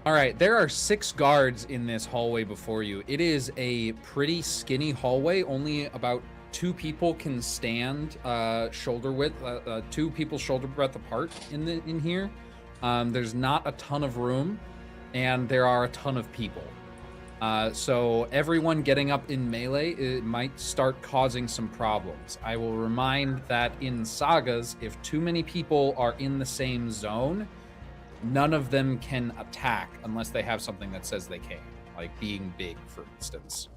All right, there are 6 guards in this hallway before you. It is a pretty skinny hallway. Only about 2 people can stand shoulder width, 2 people shoulder breadth apart in here. There's not a ton of room, and there are a ton of people. So everyone getting up in melee, it might start causing some problems. I will remind that in Sagas, if too many people are in the same zone, none of them can attack unless they have something that says they can, like being big, for instance.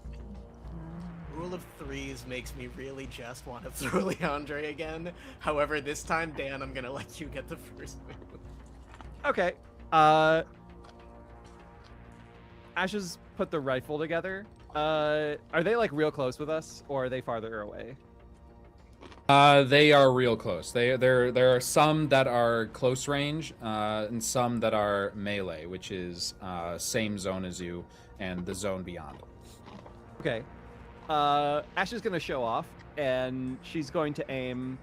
Rule of threes makes me really just want to throw Leandre again. However, this time, Dan, I'm gonna let you get the first move. Okay. Ashes put the rifle together. Are they like real close with us, or are they farther away? They are real close. There are some that are close range, and some that are melee, which is same zone as you and the zone beyond. Okay. Ash is going to show off, and she's going to aim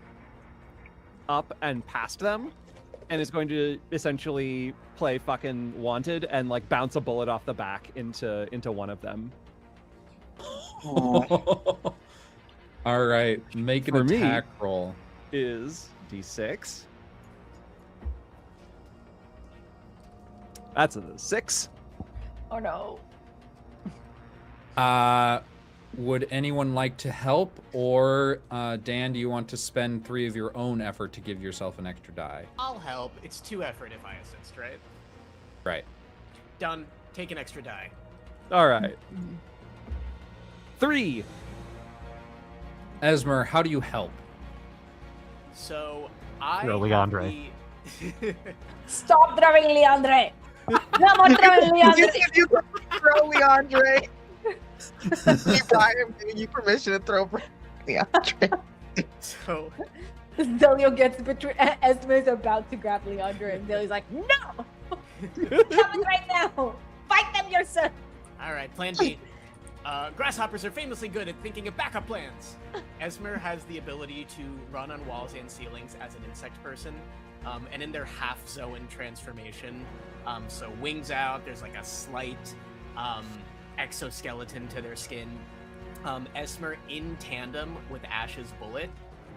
up and past them, and is going to essentially play fucking Wanted and like bounce a bullet off the back into one of them. All right, make an For me- attack roll. Is D6. That's a 6. Oh no. Would anyone like to help, or Dan, do you want to spend 3 of your own effort to give yourself an extra die? I'll help. It's 2 effort if I assist, right? Right. Done. Take an extra die. All right. 3. Esmer, how do you help? So I Throw have Leandre. the- Stop throwing Leandre! No more throwing Leandre! You can throw Leandre. Brian giving you permission to throw Leandre. so Zelio gets between. Esmer's about to grab Leandre, and Zelio's like, "No! Coming right now! Fight them yourself!" all right, plan B. Grasshoppers are famously good at thinking of backup plans. Esmer has the ability to run on walls and ceilings as an insect person, and in their half zone transformation, so wings out, there's like a slight exoskeleton to their skin. Esmer, in tandem with Ash's bullet,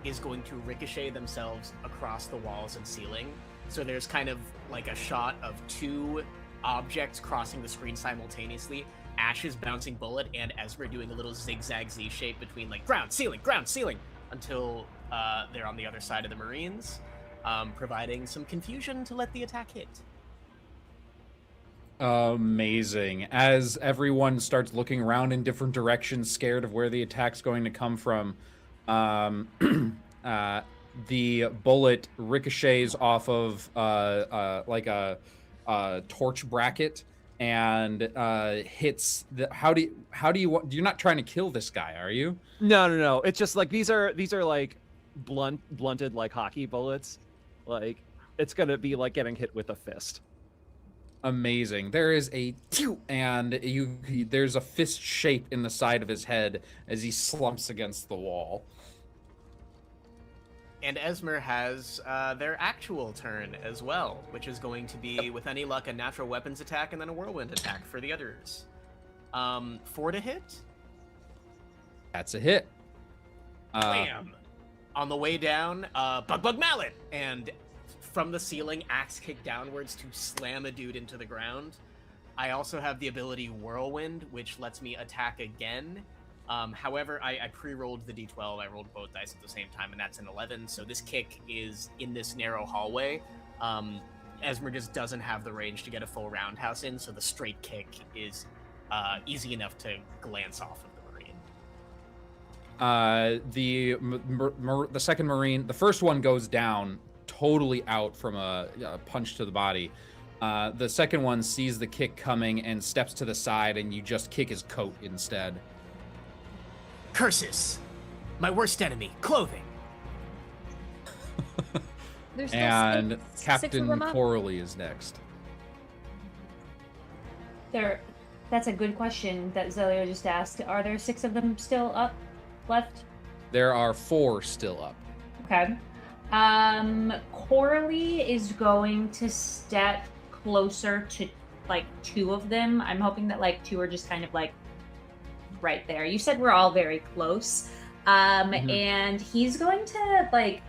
is going to ricochet themselves across the walls and ceiling. So there's kind of like a shot of 2 objects crossing the screen simultaneously. Ash's bouncing bullet and Esmer doing a little zigzag Z shape between like ground, ceiling, until they're on the other side of the Marines, providing some confusion to let the attack hit. Amazing. As everyone starts looking around in different directions, scared of where the attack's going to come from, the bullet ricochets off of like a torch bracket and hits the. How do you? You're not trying to kill this guy, are you? No. It's just like these are like blunted like hockey bullets. Like it's gonna be like getting hit with a fist. Amazing. There is a and there's a fist shape in the side of his head as he slumps against the wall. And Esmer has their actual turn as well, which is going to be, with any luck, a natural weapons attack and then a whirlwind attack for the others. 4 to hit? That's a hit. Bam! On the way down, Bug Mallet! And from the ceiling, axe kick downwards to slam a dude into the ground. I also have the ability Whirlwind, which lets me attack again. However, I pre-rolled the d12. I rolled both dice at the same time, and that's an 11. So this kick is in this narrow hallway. Esmer just doesn't have the range to get a full roundhouse in, so the straight kick is easy enough to glance off of the Marine. The second Marine, the first one goes down, totally out from a punch to the body. The second one sees the kick coming and steps to the side, and you just kick his coat instead. Curses! My worst enemy, clothing! There's still And six of Captain them up? Coralie is next. That's a good question that Zelio just asked. Are there 6 of them still up, left? There are 4 still up. Okay. Coralie is going to step closer to like 2 of them. I'm hoping that like 2 are just kind of like right there. You said we're all very close. And he's going to like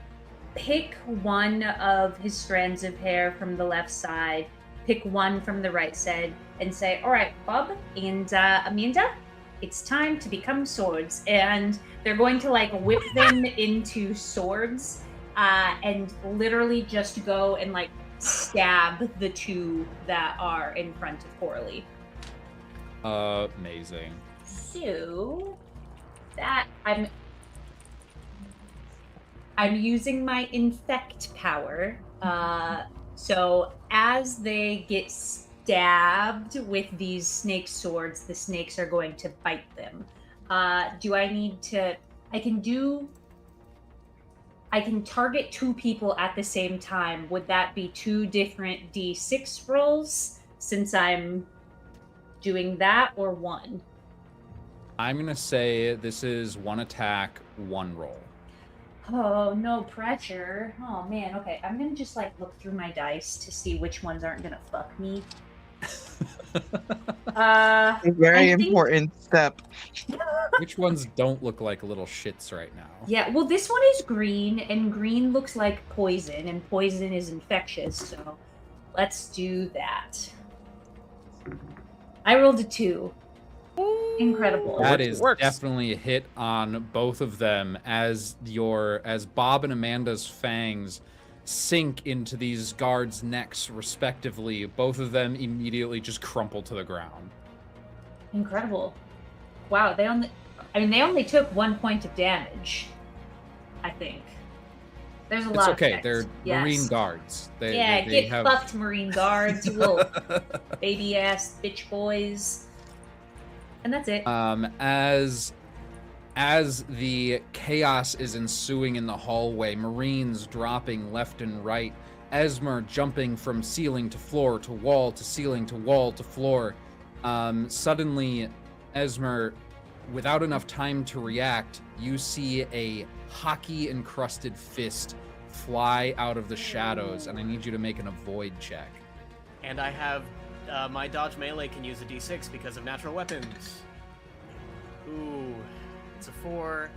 pick one of his strands of hair from the left side, pick one from the right side, and say, all right, Bob and Amanda, it's time to become swords. And they're going to like whip them into swords and literally just go and like stab the 2 that are in front of Coralie. Amazing. So that I'm using my infect power. So as they get stabbed with these snake swords, the snakes are going to bite them. Do I need to? I can target 2 people at the same time. Would that be 2 different D6 rolls since I'm doing that, or 1? I'm gonna say this is 1 attack, 1 roll. Oh, no pressure. Oh man, okay. I'm gonna just like look through my dice to see which ones aren't gonna fuck me. A very I think, important step. Which ones don't look like little shits right now? yeah, well this one is green, and green looks like poison, and poison is infectious, so let's do that. I rolled a 2. Incredible. That It is works. definitely a hit on both of them as Bob and Amanda's fangs sink into these guards' necks respectively. Both of them immediately just crumple to the ground. Incredible. Wow, they only took 1 point of damage, I think. There's a It's lot okay. of They're effects. Yes. Marine guards. They Get have... fucked, Marine guards, you little baby ass bitch boys. And that's it. As the chaos is ensuing in the hallway, Marines dropping left and right, Esmer jumping from ceiling to floor to wall to ceiling to wall to floor. Suddenly, Esmer, without enough time to react, you see a hockey-encrusted fist fly out of the shadows, and I need you to make an avoid check. And I have my dodge melee can use a d6 because of natural weapons. Ooh, it's a 4.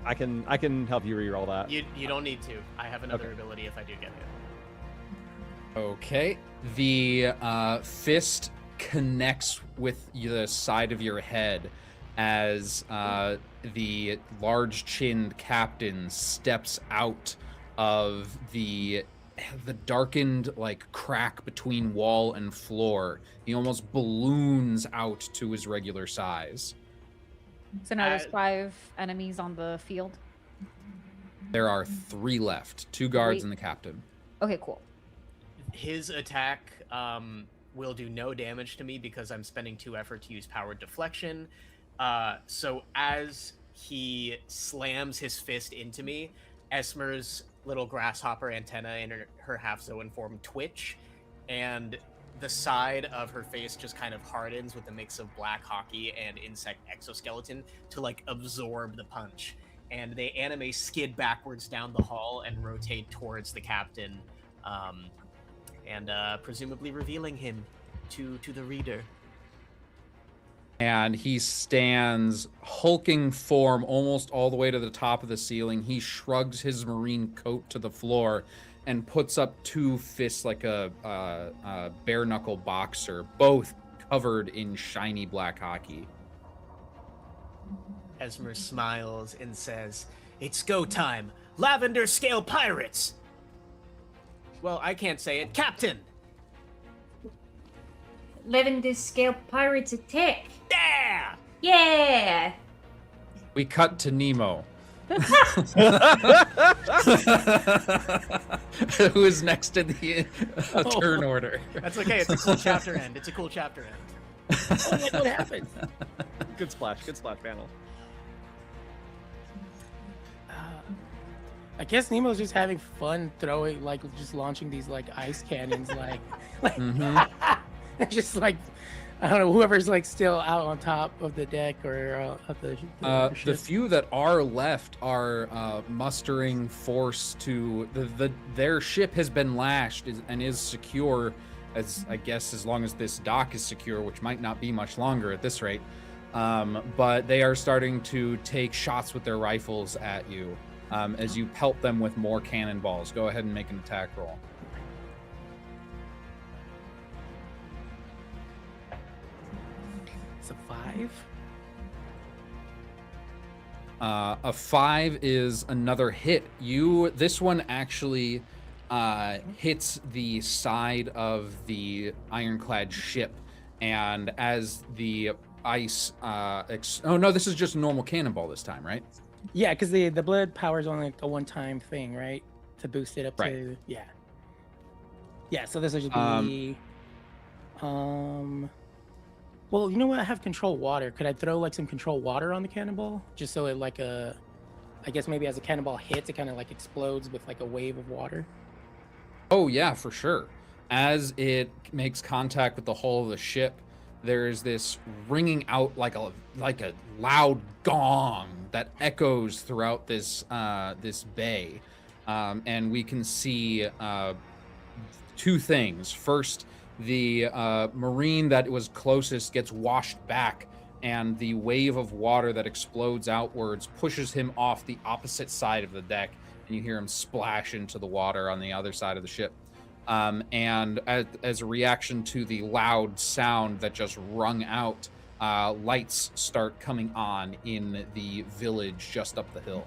I can help you re-roll that. You don't need to. I have another ability if I do get it. Okay. The fist connects with the side of your head as the large-chinned captain steps out of the darkened like crack between wall and floor. He almost balloons out to his regular size. So now there's 5 enemies on the field. There are 3 left, 2 guards 3. and the captain. Okay, cool. His attack will do no damage to me because I'm spending 2 effort to use powered deflection. So as he slams his fist into me, Esmer's little grasshopper antenna in her half-zoan form twitch, and the side of her face just kind of hardens with a mix of black hockey and insect exoskeleton to like absorb the punch. And they anime skid backwards down the hall and rotate towards the captain, and presumably revealing him to the reader. And he stands hulking form almost all the way to the top of the ceiling. He shrugs his marine coat to the floor and puts up 2 fists like a bare knuckle boxer, both covered in shiny black hockey. Esmer smiles and says, "It's go time! Lavender Scale Pirates!" Well, I can't say it. Captain! Lavender Scale Pirates attack! Yeah! Yeah! We cut to Nemo. Who is next in the turn order? That's okay. It's a cool chapter end. It's a cool chapter end. Oh, look what happened. Good splash panel. I guess Nemo's just having fun throwing, like, just launching these, like, ice cannons, like just, like, I don't know, whoever's, like, still out on top of the deck or of the The few that are left are mustering force to... Their ship has been lashed and is secure, as I guess as long as this dock is secure, which might not be much longer at this rate. But they are starting to take shots with their rifles at you. As you pelt them with more cannonballs. Go ahead and make an attack roll. It's a 5. A 5 is another hit. This one actually hits the side of the ironclad ship, and as the ice oh no, this is just a normal cannonball this time, right? Yeah, because the blood power is only like a one-time thing, right? To boost it up to yeah. So this will just be well, you know what? I have control water. Could I throw like some control water on the cannonball, just so it like I guess maybe as a cannonball hits, it kind of like explodes with like a wave of water. Oh yeah, for sure. As it makes contact with the hull of the ship, there's this ringing out like a loud gong that echoes throughout this this bay, and we can see two things. First, the marine that was closest gets washed back, and the wave of water that explodes outwards pushes him off the opposite side of the deck, and you hear him splash into the water on the other side of the ship. And as a reaction to the loud sound that just rung out, lights start coming on in the village just up the hill.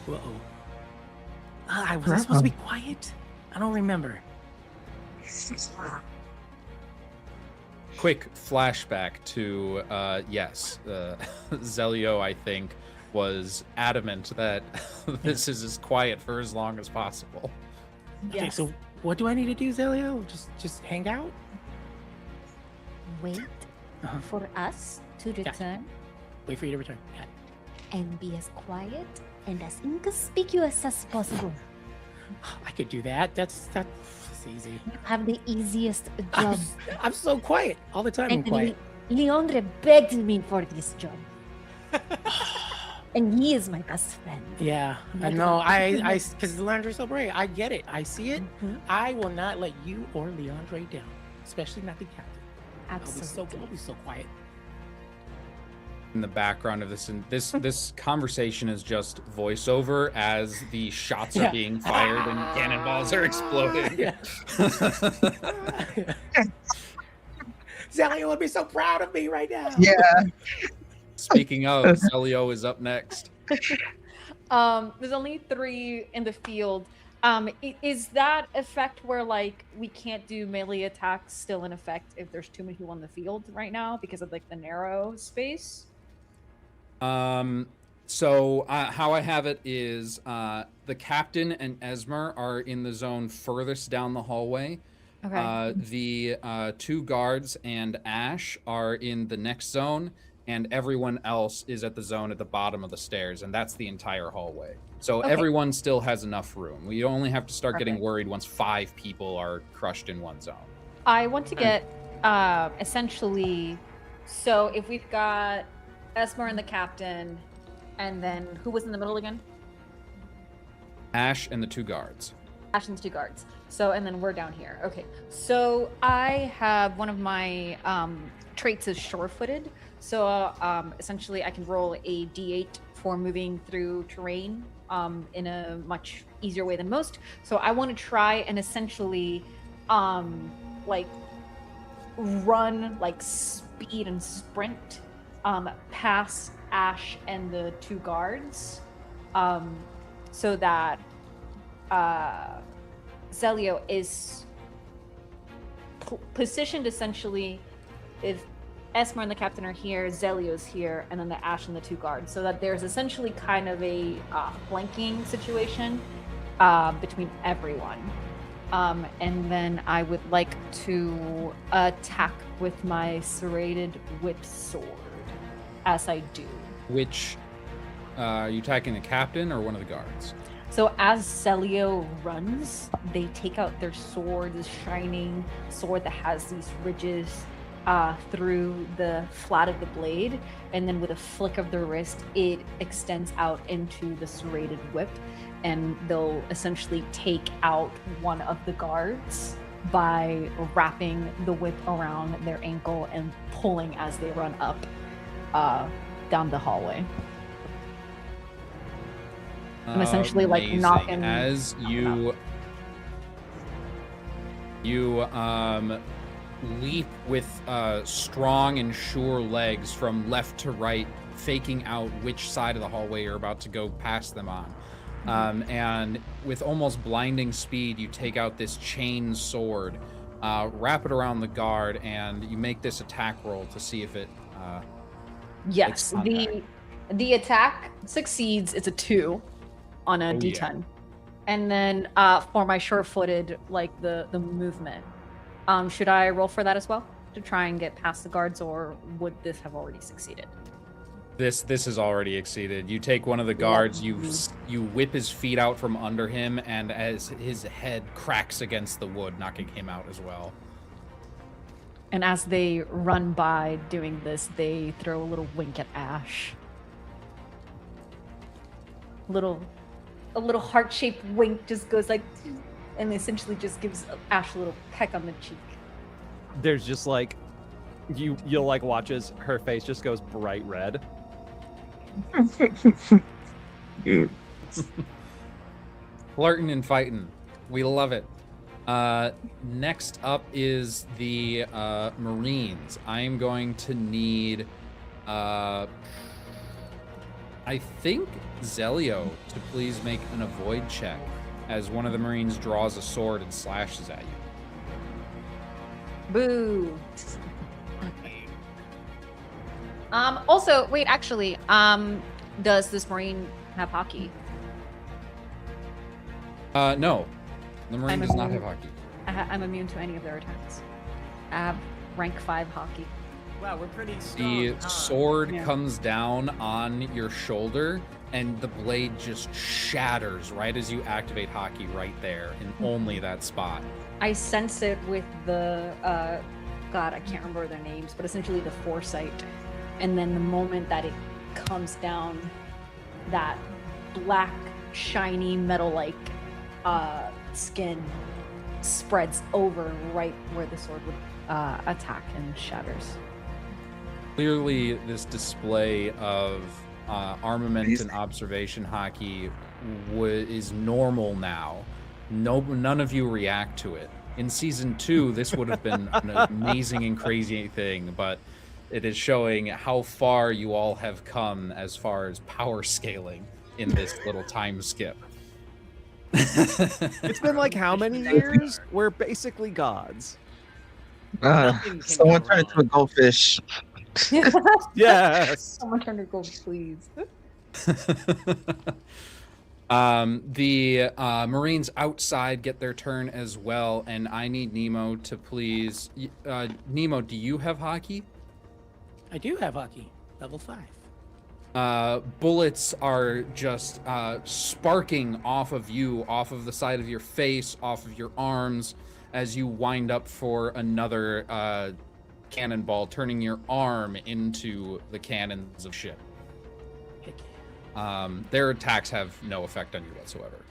Whoa. Was I supposed to be quiet? I don't remember. Quick flashback to yes, Zelio, I think, was adamant that this is as quiet for as long as possible. Okay, Yes. so what do I need to do, Zelio? Just hang out? Wait Uh-huh. for us to return Wait for you to return. Yeah. and be as quiet and as inconspicuous as possible. I could do that. That's easy. You have the easiest job. I'm so quiet all the time. I'm And quiet. Leandre begged me for this job. And he is my best friend. Yeah, I Like know. that. Because Leandre's so brave. I get it. I see it. Mhm. I will not let you or Leandre down, especially not the captain. Absolutely. I'll be so quiet. In the background of this, and this conversation is just voiceover as the shots are Yeah. being fired and cannonballs are exploding. Yeah. Zelio would be so proud of me right now. Yeah. Speaking of, Zelio is up next. There's only 3 in the field. Is that effect where like we can't do melee attacks still in effect if there's too many people on the field right now because of like the narrow space? So how I have it is the captain and Esmer are in the zone furthest down the hallway. Okay. The 2 guards and Ash are in the next zone, and everyone else is at the zone at the bottom of the stairs, and that's the entire hallway. So Okay. everyone still has enough room. We only have to start getting Perfect. worried once 5 people are crushed in one zone. I want to get essentially. So if we've got Esmer and the captain, and then who was in the middle again? Ash and the 2 guards. Ash and the 2 guards. So and then we're down here. Okay. So I have one of my traits is sure-footed. So essentially, I can roll a d8 for moving through terrain in a much easier way than most. So I want to try and essentially like run like speed and sprint past Ash and the 2 guards so that Zelio is positioned essentially if Esmer and the captain are here, Zelio's here, and then the Ash and the 2 guards, so that there's essentially kind of a flanking situation between everyone. And then I would like to attack with my serrated whip sword as I do. Which, are you attacking the captain or one of the guards? So as Zelio runs, they take out their sword, this shining sword that has these ridges through the flat of the blade, and then with a flick of the wrist, it extends out into the serrated whip, and they'll essentially take out one of the guards by wrapping the whip around their ankle and pulling as they run up down the hallway. I'm essentially like Amazing. knocking As you leap with strong and sure legs from left to right, faking out which side of the hallway you're about to go past them on. And with almost blinding speed, you take out this chain sword, wrap it around the guard, and you make this attack roll to see if it Yes, contact. the attack succeeds. It's a 2 on a Oh, yeah. d10, and then for my sure-footed, like the movement, should I roll for that as well to try and get past the guards, or would this have already succeeded? This has already exceeded. You take one of the guards, you whip his feet out from under him, and as his head cracks against the wood, knocking him out as well. And as they run by doing this, they throw a little wink at Ash. A little heart-shaped wink just goes like, and essentially just gives Ash a little peck on the cheek. There's just like, you'll like watch as her face just goes bright red. Flirting and fighting. We love it. Next up is the Marines. I'm going to need, I think, Zelio to please make an avoid check as one of the Marines draws a sword and slashes at you. Boo. Also, wait, actually, does this Marine have hockey? No. The Marine does not have immune. hockey. I'm immune to any of their attacks. I have rank 5 hockey. Wow, we're pretty strong. The huh? sword Yeah. comes down on your shoulder, and the blade just shatters right as you activate hockey right there, in only that spot. I sense it with the, God, I can't remember their names, but essentially the foresight. And then the moment that it comes down, that black, shiny, metal-like skin spreads over right where the sword would attack and shatters. Clearly, this display of armament and observation hockey is normal now. None of you react to it. In season 2, this would have been an amazing and crazy thing, but it is showing how far you all have come as far as power scaling in this little time skip. It's been like how many years? We're basically gods. Nothing can Someone go turn into a wrong. goldfish. Yes. Someone turn to go, please. The Marines outside get their turn as well, and I need Nemo to please. Nemo, do you have hockey? I do have hockey, level 5. Bullets are just sparking off of you, off of the side of your face, off of your arms, as you wind up for another cannonball, turning your arm into the cannons of ship. Heck Their attacks have no effect on you whatsoever.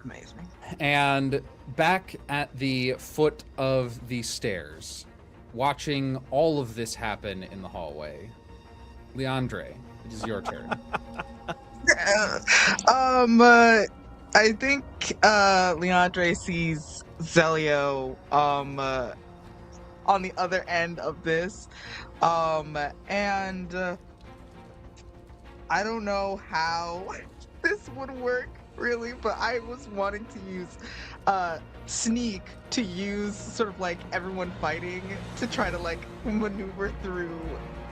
Amazing. And back at the foot of the stairs, watching all of this happen in the hallway, Leandre, it is your turn. I think Leandre sees Zelio on the other end of this, and I don't know how this would work really, but I was wanting to use sneak to use sort of like everyone fighting to try to like maneuver through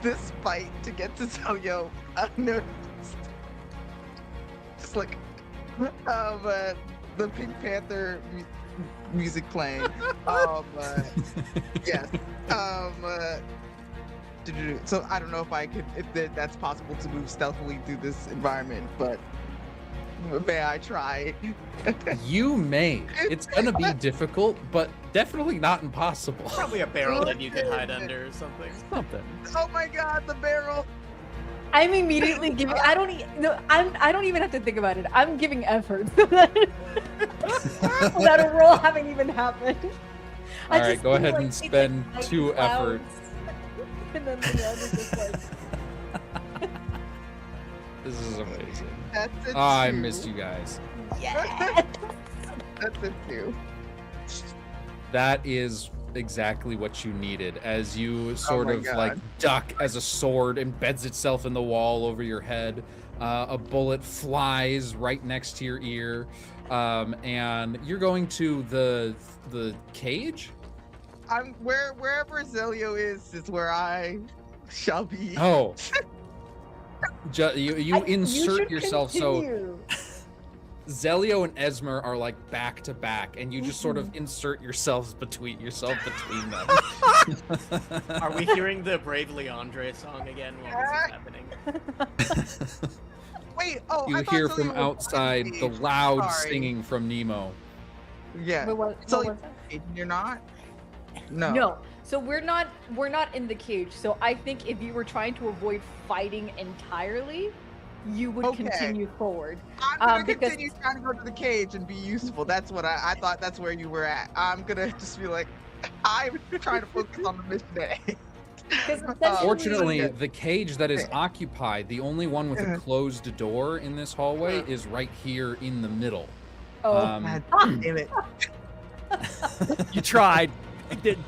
this fight to get to Zelio unnoticed. Just like the Pink Panther music playing. Yes. So I don't know if that's possible to move stealthily through this environment, but may I try? You may. It's gonna be difficult, but definitely not impossible. Probably a barrel that you could hide under or something. Something. Oh my god, the barrel! I'm immediately giving. I don't even have to think about it. I'm giving effort without a roll having even happened. All right, go ahead and spend 2 efforts. And then the other just like. This is amazing. That's a Oh, I two. missed you guys. Yeah. That's a 2. That is exactly what you needed, as you sort my of God. like duck as a sword embeds itself in the wall over your head. A bullet flies right next to your ear, and you're going to the cage. I'm wherever Zelio is where I shall be. Oh, you insert should yourself continue. so. Zelio and Esmer are like back to back, and you just sort of insert yourselves between them. Are we hearing the Brave Leandre song again while this is happening? Wait, oh, You I thought hear Zelio from was outside the backstage. loud Sorry. singing from Nemo. Yeah. What So was that? you're not? No. So we're not in the cage. So I think if you were trying to avoid fighting entirely, you would Okay. continue forward. I'm gonna because continue trying to go to the cage and be useful. That's what I thought. That's where you were at. I'm gonna just be like, I'm trying to focus on the mission at hand. essentially- Fortunately, yeah. the cage that is occupied, the only one with a Yeah. closed door in this hallway, is right here in the middle. Oh, God damn it. You tried. You did.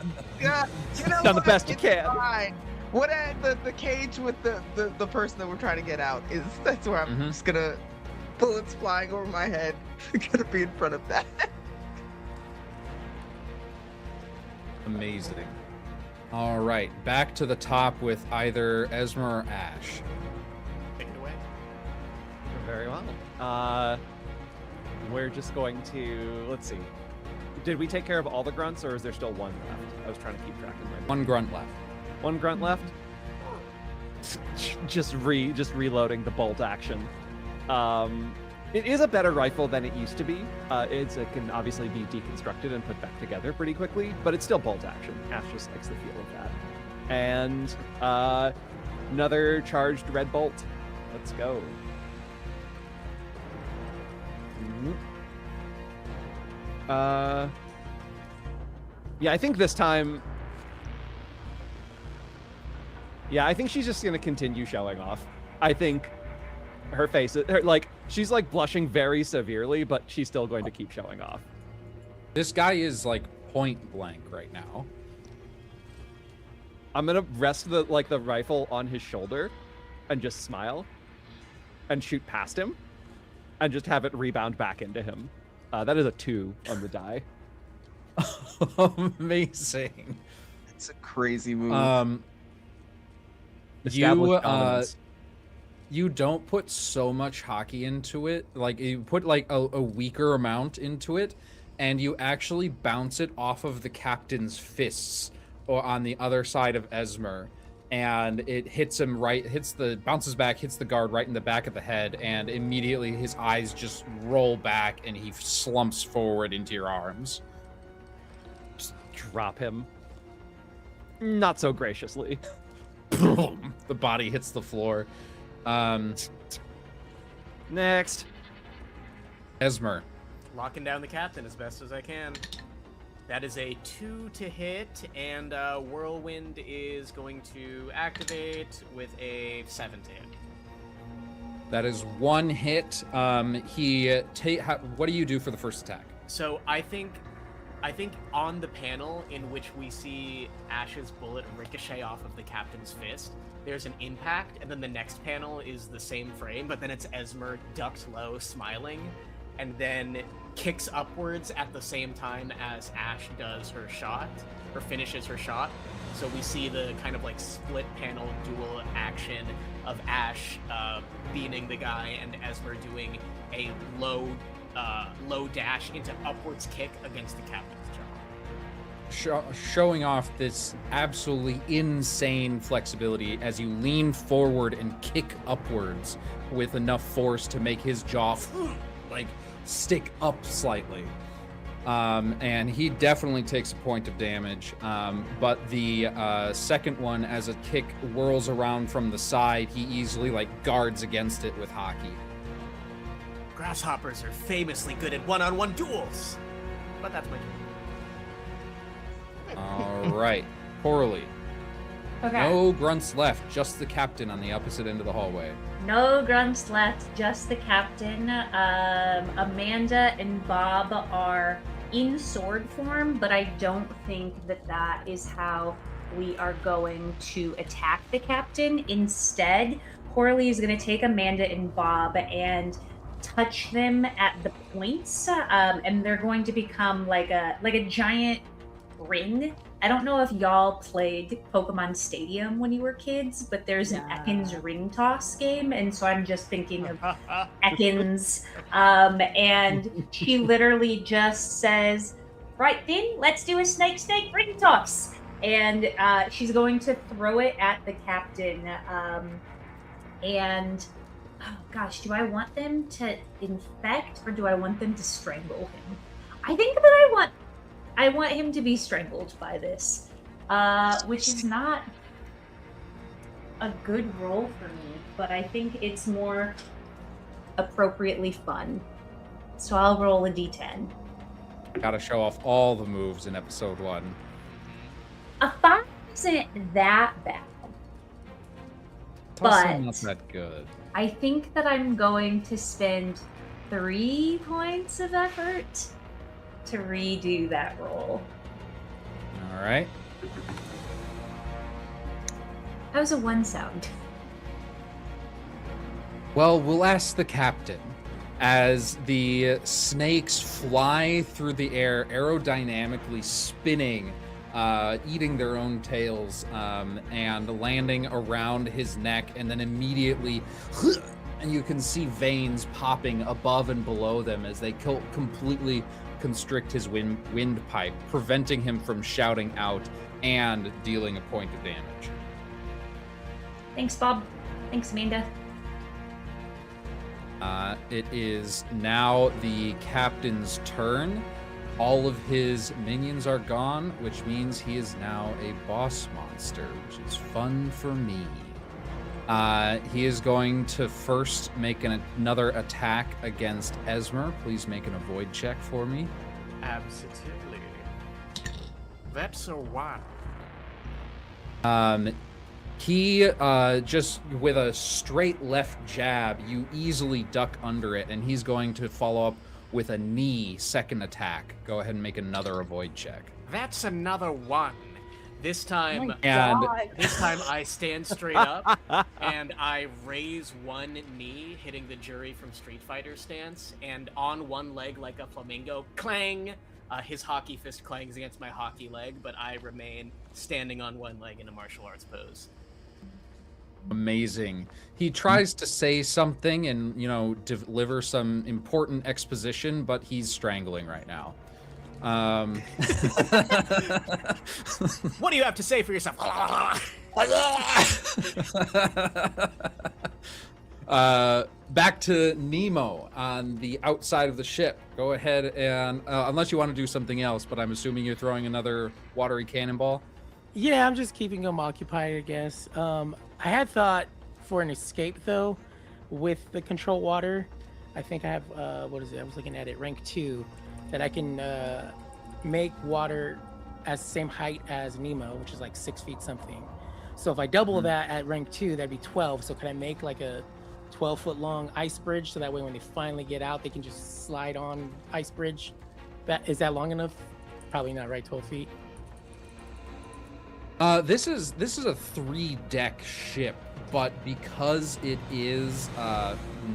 Yeah, you know Done the what? best you It's can. Fine. What the cage with the person that we're trying to get out is, that's where I'm just gonna, bullets flying over my head, gonna be in front of that. Amazing. All right, back to the top with either Esmer or Ash. Take it away. Very well. We're just going to, let's see. Did we take care of all the grunts, or is there still one left? I was trying to keep track of my. One grunt left. One grunt left. Just reloading the bolt action. It is a better rifle than it used to be. It can obviously be deconstructed and put back together pretty quickly, but it's still bolt action. Ash just likes the feel of that. And another charged red bolt. Let's go. Yeah, I think this time. Yeah, I think she's just gonna continue showing off. I think her face, she's like blushing very severely, but she's still going to keep showing off. This guy is like point blank right now. I'm gonna rest the rifle on his shoulder, and just smile, and shoot past him, and just have it rebound back into him. That is a 2 on the die. Amazing. It's a crazy move. Established dominance. You don't put so much hockey into it. Like, you put like a weaker amount into it, and you actually bounce it off of the captain's fists or on the other side of Esmer, and it hits him bounces back, hits the guard right in the back of the head, and immediately his eyes just roll back and he slumps forward into your arms. Just drop him. Not so graciously. The body hits the floor. Next. Esmer. Locking down the captain as best as I can. That is a 2 to hit, and Whirlwind is going to activate with a 7 to hit. That is 1 hit. What do you do for the first attack? So I think on the panel in which we see Ash's bullet ricochet off of the captain's fist, there's an impact, and then the next panel is the same frame, but then it's Esmer ducked low, smiling, and then kicks upwards at the same time as Ash does her shot, or finishes her shot. So we see the kind of like split panel dual action of Ash beating the guy and Esmer doing a low dash into upwards kick against the captain's jaw. Showing off this absolutely insane flexibility as you lean forward and kick upwards with enough force to make his jaw like stick up slightly. And he definitely takes a point of damage. But the second one, as a kick whirls around from the side, he easily like guards against it with hockey. Grasshoppers are famously good at one-on-one duels, but that's my turn. All right, Coralie. Okay. No grunts left, just the captain on the opposite end of the hallway. No grunts left, just the captain. Amanda and Bob are in sword form, but I don't think that is how we are going to attack the captain. Instead, Coralie is going to take Amanda and Bob and touch them at the points, and they're going to become like a giant ring. I don't know if y'all played Pokemon Stadium when you were kids, but there's an Ekans ring toss game, and so I'm just thinking of Ekans. And she literally just says, "Right then, let's do a snake ring toss." And she's going to throw it at the captain. And oh gosh, do I want them to infect or do I want them to strangle him? I think that I want him to be strangled by this, which is not a good role for me, but I think it's more appropriately fun. So I'll roll a d10. Gotta show off all the moves in episode 1. A 5 isn't that bad. It's also But not that good. I think that I'm going to spend 3 points of effort to redo that roll. All right. How's a 1 sound? Well, we'll ask the captain. As the snakes fly through the air, aerodynamically spinning, eating their own tails, and landing around his neck, and then immediately, and you can see veins popping above and below them as they completely constrict his windpipe, preventing him from shouting out and dealing a point of damage. Thanks, Bob. Thanks, Amanda. It is now the captain's turn. All of his minions are gone, which means he is now a boss monster, which is fun for me. He is going to first make another attack against Esmer. Please make an avoid check for me. Absolutely. That's a 1. He just with a straight left jab, you easily duck under it, and he's going to follow up with a knee second attack. Go ahead and make another avoid check. That's another 1. This time, This time I stand straight up and I raise one knee, hitting the jury from Street Fighter stance, and on one leg like a flamingo, clang! His hockey fist clangs against my hockey leg, but I remain standing on one leg in a martial arts pose. Amazing. He tries to say something and, deliver some important exposition, but he's strangling right now. What do you have to say for yourself? Back to Nemo on the outside of the ship. Go ahead and, unless you want to do something else, but I'm assuming you're throwing another watery cannonball. Yeah, I'm just keeping them occupied, I guess. I had thought for an escape though, with the control water. I think I have what is it? I was looking at it, rank 2, that I can make water as the same height as Nemo, which is like 6 feet something. So if I double that at rank 2, that'd be 12. So can I make like a 12-foot long ice bridge so that way when they finally get out, they can just slide on ice bridge? Is that long enough? Probably not, right? 12 feet. This is a 3-deck ship, but because it is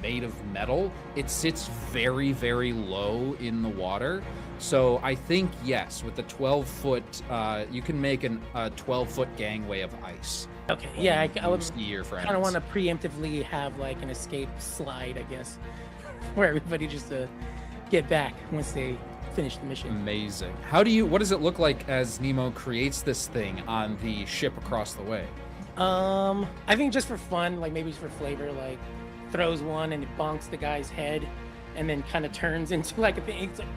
made of metal, it sits very, very low in the water. So I think, yes, with the 12-foot, you can make a 12-foot gangway of ice. Okay, yeah, I would kind of want to preemptively have like an escape slide, I guess, where everybody just get back once they finish the mission. Amazing. What does it look like as Nemo creates this thing on the ship across the way? I think just for fun, like maybe just for flavor, like throws one and it bonks the guy's head and then kind of turns into like a thing. It's like,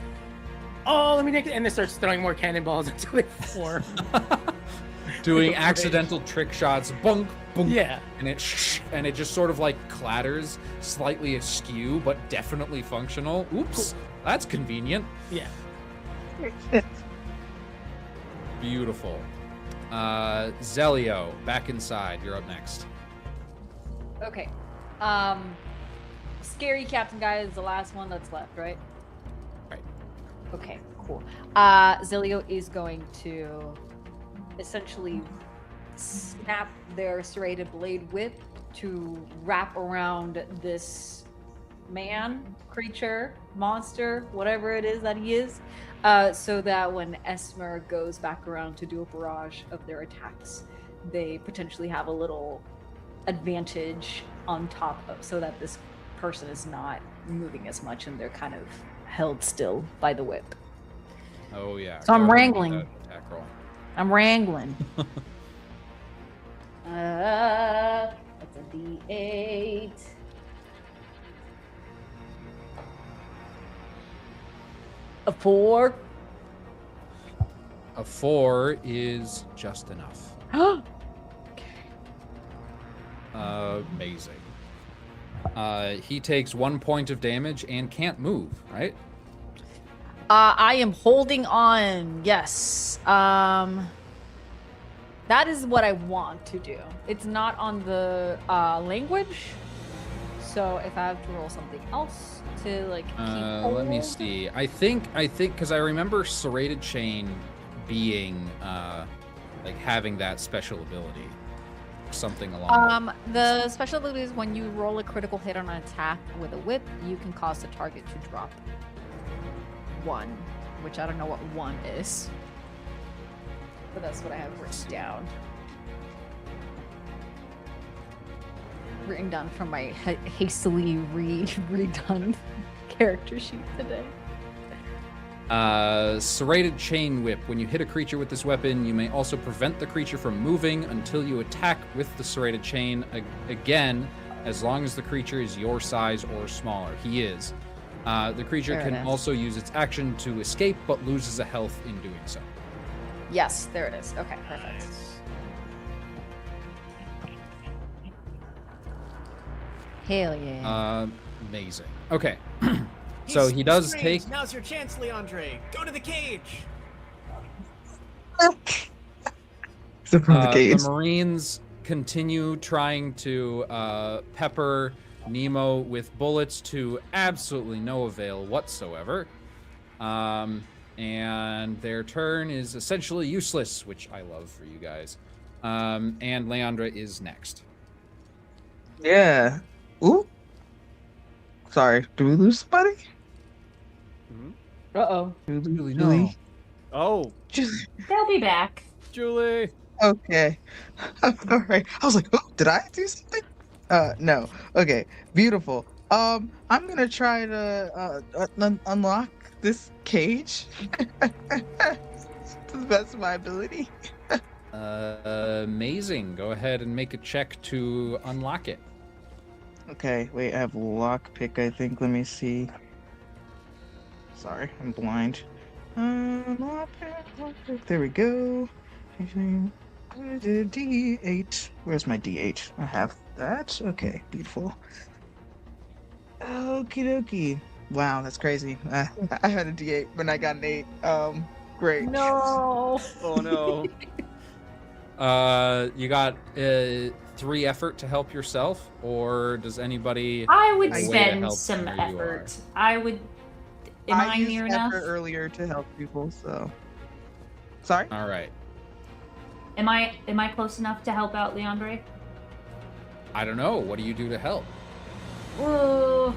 oh, let me make it, and then starts throwing more cannonballs until they form. Doing accidental trick shots, bunk, boom, yeah, and it just sort of like clatters, slightly askew, but definitely functional. Oops, that's convenient. Yeah. Beautiful. Zelio, back inside. You're up next. Okay. Scary captain guy is the last one that's left, right? Right. Okay, cool. Zelio is going to essentially snap their serrated blade whip to wrap around this man, creature, monster, whatever it is that he is, so that when Esmer goes back around to do a barrage of their attacks, they potentially have a little advantage on top of, so that this person is not moving as much and they're kind of held still by the whip. Oh yeah. So I'm Go ahead and wrangling. make that attack roll. I'm wrangling. That's a D8. A 4. A 4 is just enough. Amazing. He takes 1 point of damage and can't move, right? I am holding on. Yes. That is what I want to do. It's not on the language. So if I have to roll something else to like keep hold. Let me see. I think because I remember Serrated Chain being like having that special ability. Something along the special ability is when you roll a critical hit on an attack with a whip, you can cause the target to drop 1, which I don't know what 1 is, but that's what I have written down from my hastily redone character sheet today. Serrated Chain Whip. When you hit a creature with this weapon, you may also prevent the creature from moving until you attack with the serrated chain again, as long as the creature is your size or smaller. He is. The creature can also use its action to escape, but loses a health in doing so. Yes, there it is. Okay, perfect. Hell yeah. Amazing. Okay. So he does take. Now's your chance, Leandre. Go to the cage. The Marines continue trying to pepper Nemo with bullets to absolutely no avail whatsoever. And their turn is essentially useless, which I love for you guys. And Leandra is next. Yeah. Ooh. Sorry. Do we lose somebody? Uh-oh. Julie, no. Oh, They'll be back. Julie. Okay. All right. I was like, oh, did I do something? No. Okay. Beautiful. I'm gonna try to unlock this cage to the best of my ability. Amazing. Go ahead and make a check to unlock it. Okay. Wait, I have lockpick, I think. Let me see. Sorry, I'm blind. Lockpick. There we go. D8. Where's my D8? I have that. Okay, beautiful. Okie dokie. Wow, that's crazy. I had a D8, but I got an 8. Great. No. Oh no. You got 3 effort to help yourself, or does anybody? I would way to spend help some where you effort. I would. Am I used near enough? effort earlier to help people, so. Sorry? All right. Am I close enough to help out Leandre? I don't know. What do you do to help? Ooh.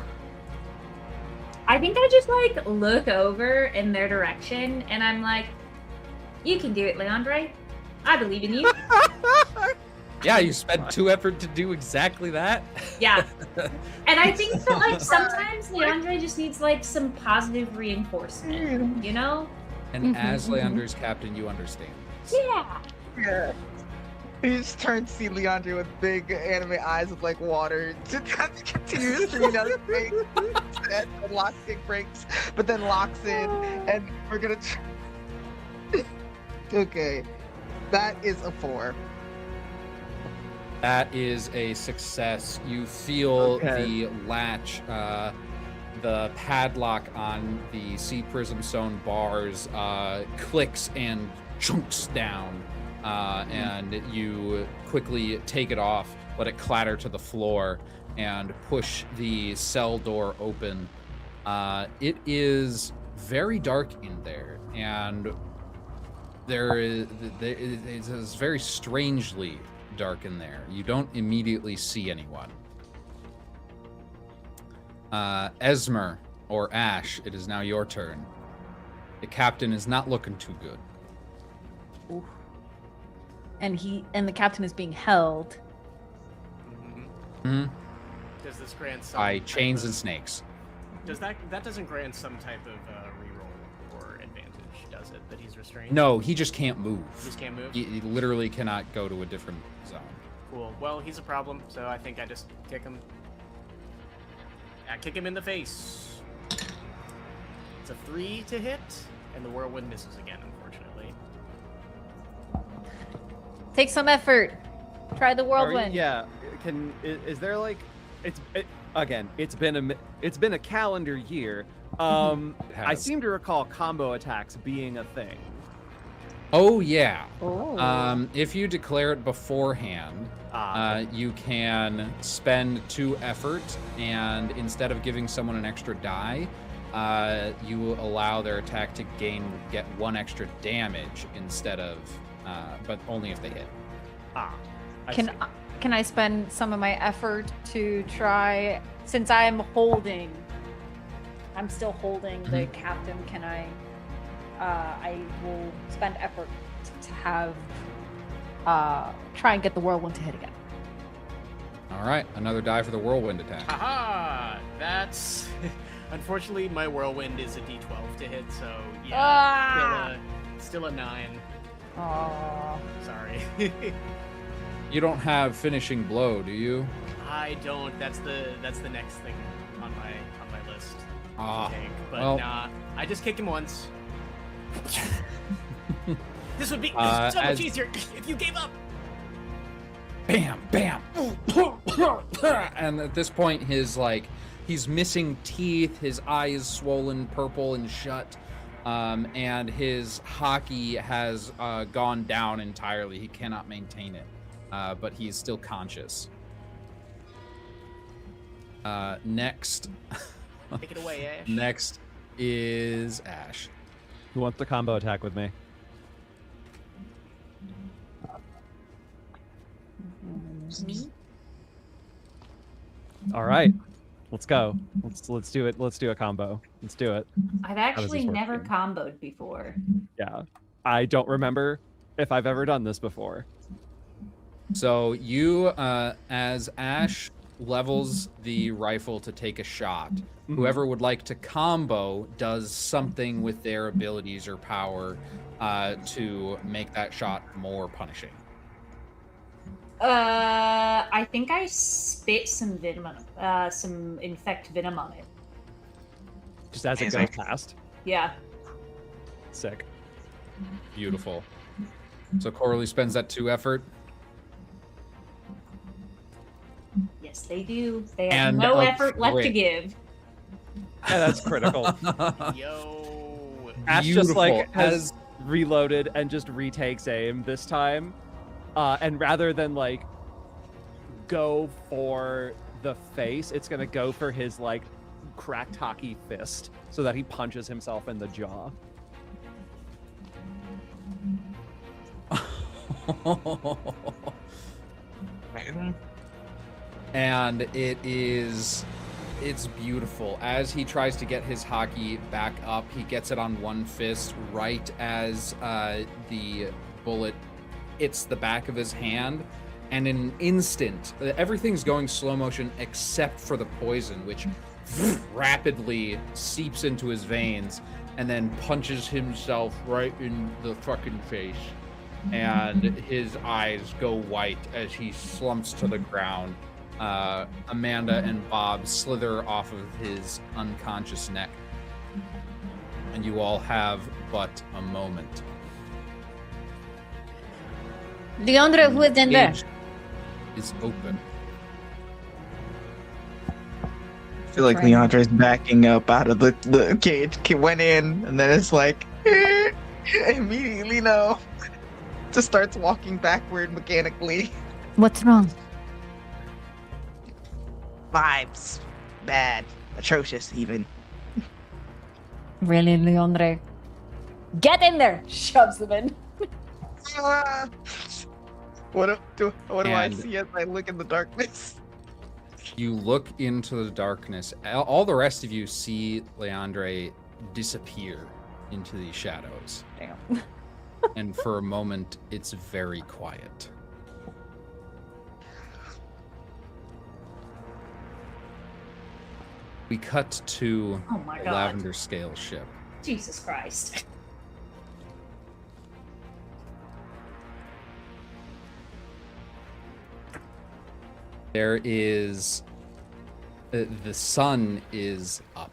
I think I just like look over in their direction and I'm like, you can do it, Leandre. I believe in you. Yeah, you spent 2 effort to do exactly that. Yeah. And I think that like sometimes Leandre just needs like some positive reinforcement, you know? And as Leander's captain, you understand. Yeah. Yeah. He just turns to see Leandre with big anime eyes with like water to continue shooting out his face. And lockpick breaks, but then locks in, and we're gonna. Okay, that is a 4. That is a success. You feel Okay. the latch, the padlock on the sea prism stone bars clicks and chunks down, and you quickly take it off, let it clatter to the floor, and push the cell door open. It is very dark in there, and it is very strangely dark in there. You don't immediately see anyone. Esmer or Ash, it is now your turn. The captain is not looking too good. Oof. And the captain is being held. Mm-hmm. Does this grant some By type chains of- and snakes. Does that doesn't grant some type of reroll or advantage, does it? That he's restrained? No, he just can't move. He just can't move? He literally cannot go to a different zone. Cool. Well, he's a problem, so I think I just kick him. I kick him in the face. It's a 3 to hit, and the whirlwind misses again, unfortunately. Take some effort. Try the whirlwind. Yeah. Is there like again? It's been a calendar year. I has. seem to recall combo attacks being a thing. Oh yeah. Oh. If you declare it beforehand, you can spend 2 effort, and instead of giving someone an extra die, you allow their attack to get 1 extra damage instead of, but only if they hit. Can I spend some of my effort to try, since I'm still holding the captain, can I will spend effort to have, try and get the whirlwind to hit again. All right, another die for the whirlwind attack. Haha! That's unfortunately my whirlwind is a D12 to hit, so yeah, still a 9. Oh. Sorry. You don't have finishing blow, do you? I don't. That's the next thing on my list. Ah, to take. But well. nah, I just kick him once. This would be so much easier if you gave up. Bam, bam. And at this point, he's missing teeth, his eye is swollen purple and shut, and his hockey has gone down entirely. He cannot maintain it, but he is still conscious. Next. Take it away, Ash. Next is Ash. Who wants the combo attack with me? Me? All right, let's go. Let's do it. Let's do a combo. Let's do it. I've does actually this work never here? comboed before. Yeah, I don't remember if I've ever done this before. So you, as Ash levels the rifle to take a shot, whoever would like to combo does something with their abilities or power to make that shot more punishing. I think I spit some venom, some infect venom on it. Just as it goes past. Yeah. Sick. Beautiful. So Coralie spends that 2 effort. Yes, they do. They have And no a effort left to crit. give. Yeah, that's critical. Yo. Ash just like Beautiful. has reloaded and just retakes aim this time, and rather than like go for the face, it's gonna go for his like cracked hockey fist so that he punches himself in the jaw. And it's beautiful. As he tries to get his hockey back up, he gets it on one fist right as the bullet hits the back of his hand. And in an instant, everything's going slow motion except for the poison, which rapidly seeps into his veins and then punches himself right in the fucking face. And his eyes go white as he slumps to the ground. Amanda and Bob slither off of his unconscious neck. And you all have but a moment. Leandra, who is in there? Cage is open. I feel like Leandre's backing up out of the cage. Went in, and then it's like, immediately no. Just starts walking backward mechanically. What's wrong? Vibes. Bad. Atrocious, even. Really, Leandre? Get in there! Shoves them in. What do I And- see as I look in the darkness? You look into the darkness. All the rest of you see Leandre disappear into the shadows. Damn. And for a moment, it's very quiet. We cut to Oh my the god. Lavender Scale ship. Jesus Christ. There is... the sun is up.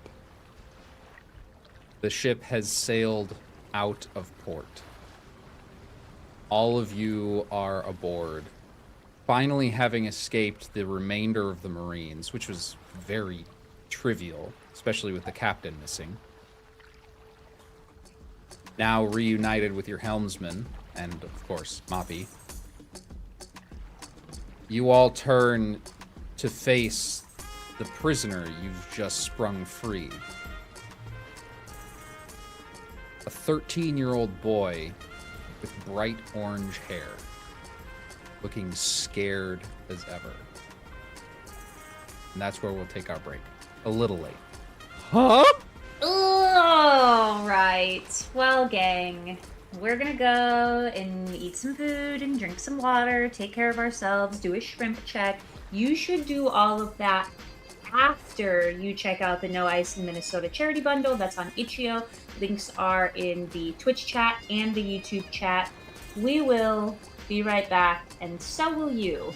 The ship has sailed out of port. all of you are aboard, finally having escaped the remainder of the Marines, which was very trivial, especially with the captain missing. Now reunited with your helmsman, and of course, Moppy. You all turn to face the prisoner you've just sprung free. A 13-year-old boy with bright orange hair, looking scared as ever. And that's where we'll take our break. A little late. Huh? All right. Well, gang, we're gonna go and eat some food and drink some water, take care of ourselves, do a shrimp check. You should do all of that after you check out the No Ice in Minnesota charity bundle. That's on Itch.io. Links are in the Twitch chat and the YouTube chat. We will be right back, and so will you.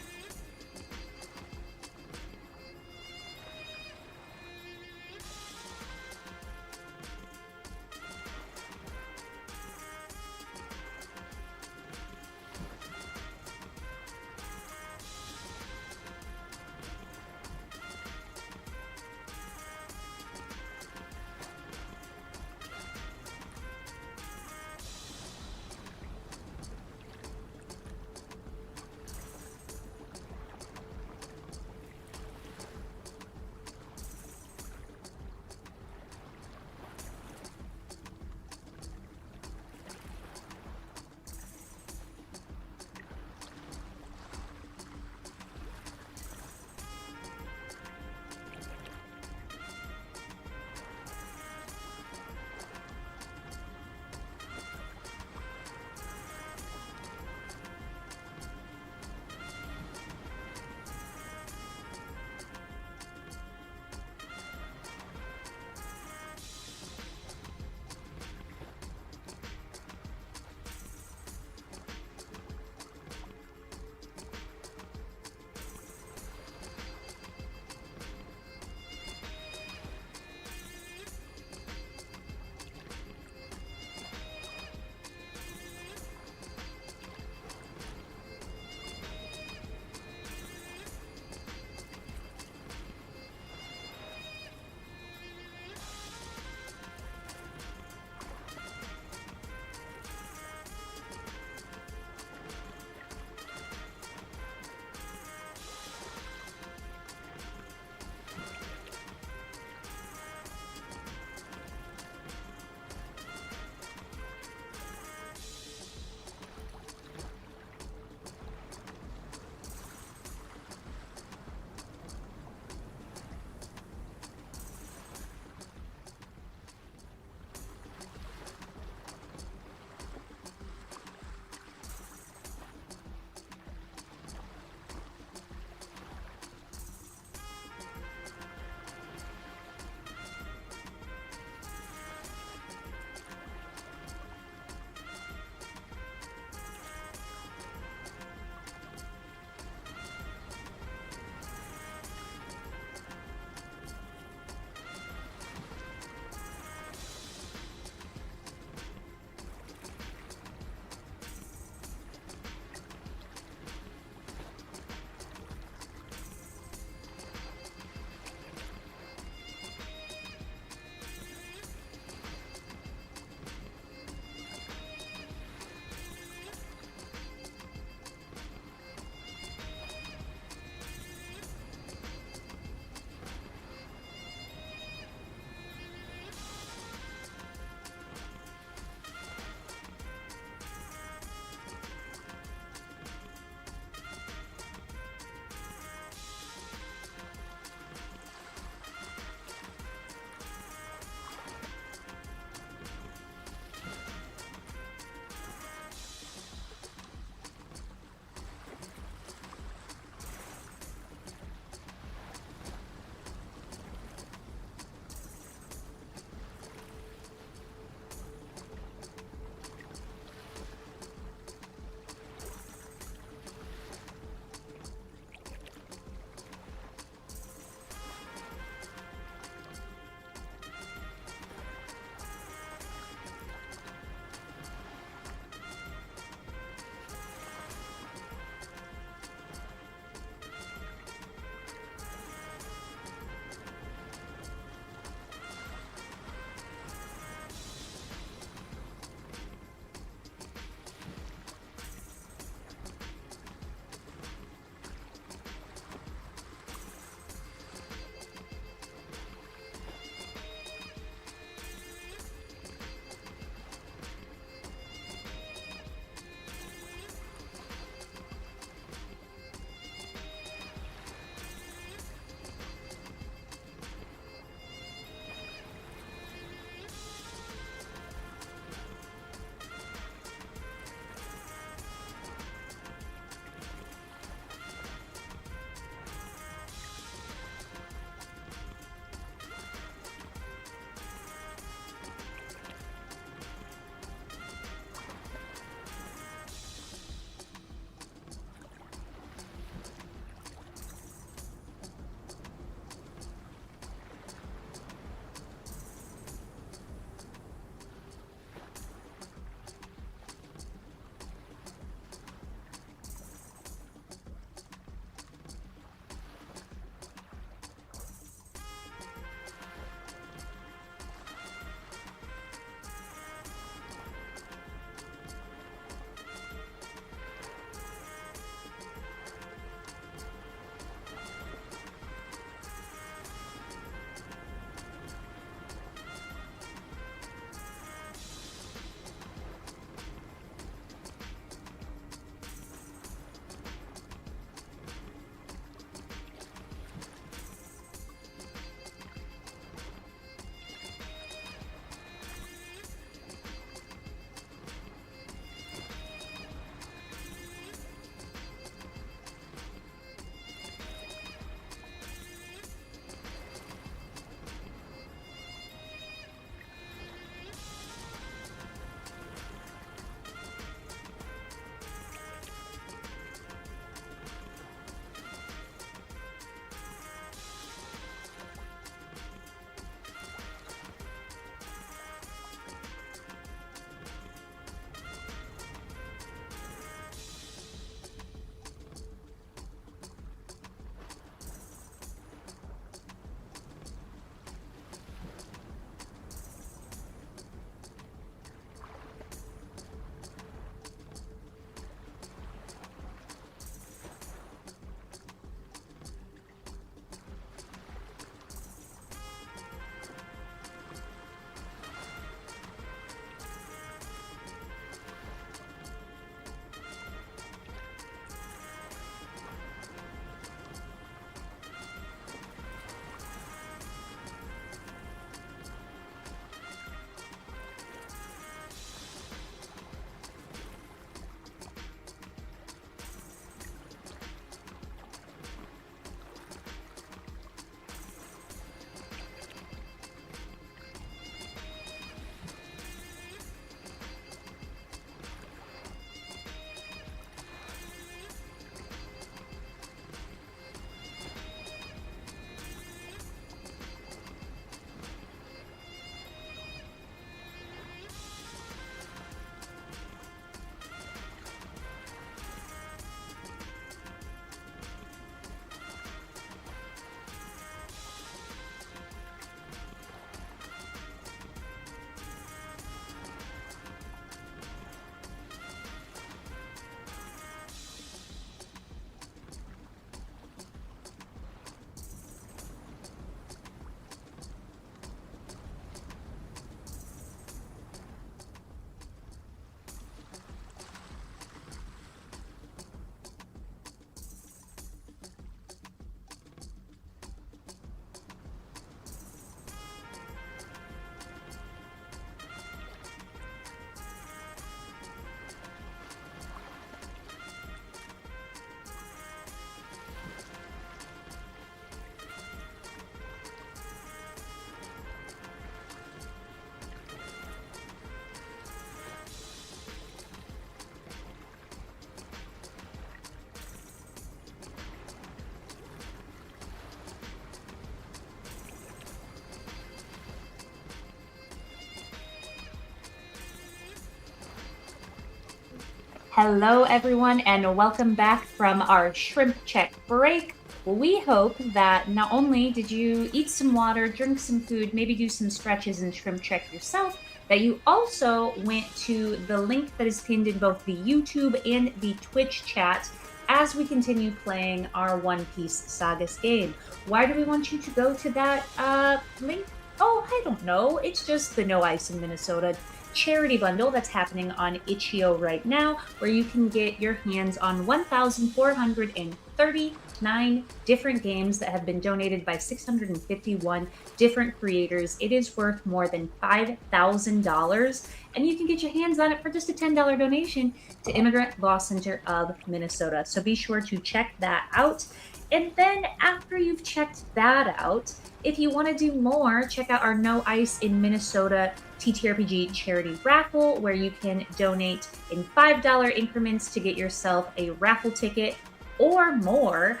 Hello, everyone, and welcome back from our shrimp check break. We hope that not only did you eat some water, drink some food, maybe do some stretches and shrimp check yourself, that you also went to the link that is pinned in both the YouTube and the Twitch chat as we continue playing our One Piece Sagas game. Why do we want you to go to that link? Oh, I don't know. It's just the No Ice in Minnesota charity bundle that's happening on Itch.io right now, where you can get your hands on 1,439 different games that have been donated by 651 different creators. It is worth more than $5,000, and you can get your hands on it for just a $10 donation to Immigrant Law Center of Minnesota. So be sure to check that out. And then after you've checked that out, if you want to do more, check out our No Ice in Minnesota TTRPG charity raffle, where you can donate in $5 increments to get yourself a raffle ticket or more,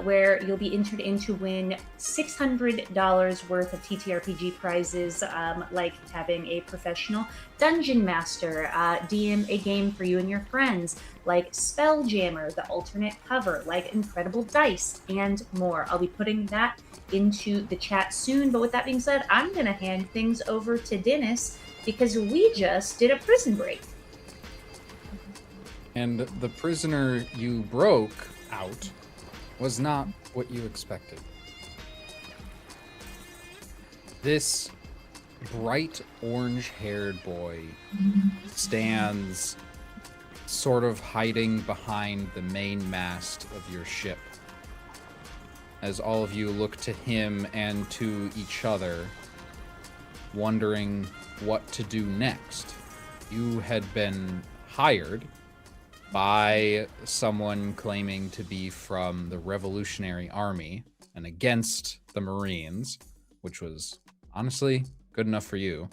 where you'll be entered in to win $600 worth of TTRPG prizes, like having a professional dungeon master DM a game for you and your friends, like Spelljammer, the alternate cover, like Incredible Dice, and more. I'll be putting that into the chat soon, but with that being said, I'm going to hand things over to Dennis because we just did a prison break. And the prisoner you broke out was not what you expected. This bright orange-haired boy stands sort of hiding behind the main mast of your ship. As all of you look to him and to each other, wondering what to do next. You had been hired by someone claiming to be from the Revolutionary Army and against the Marines, which was honestly good enough for you,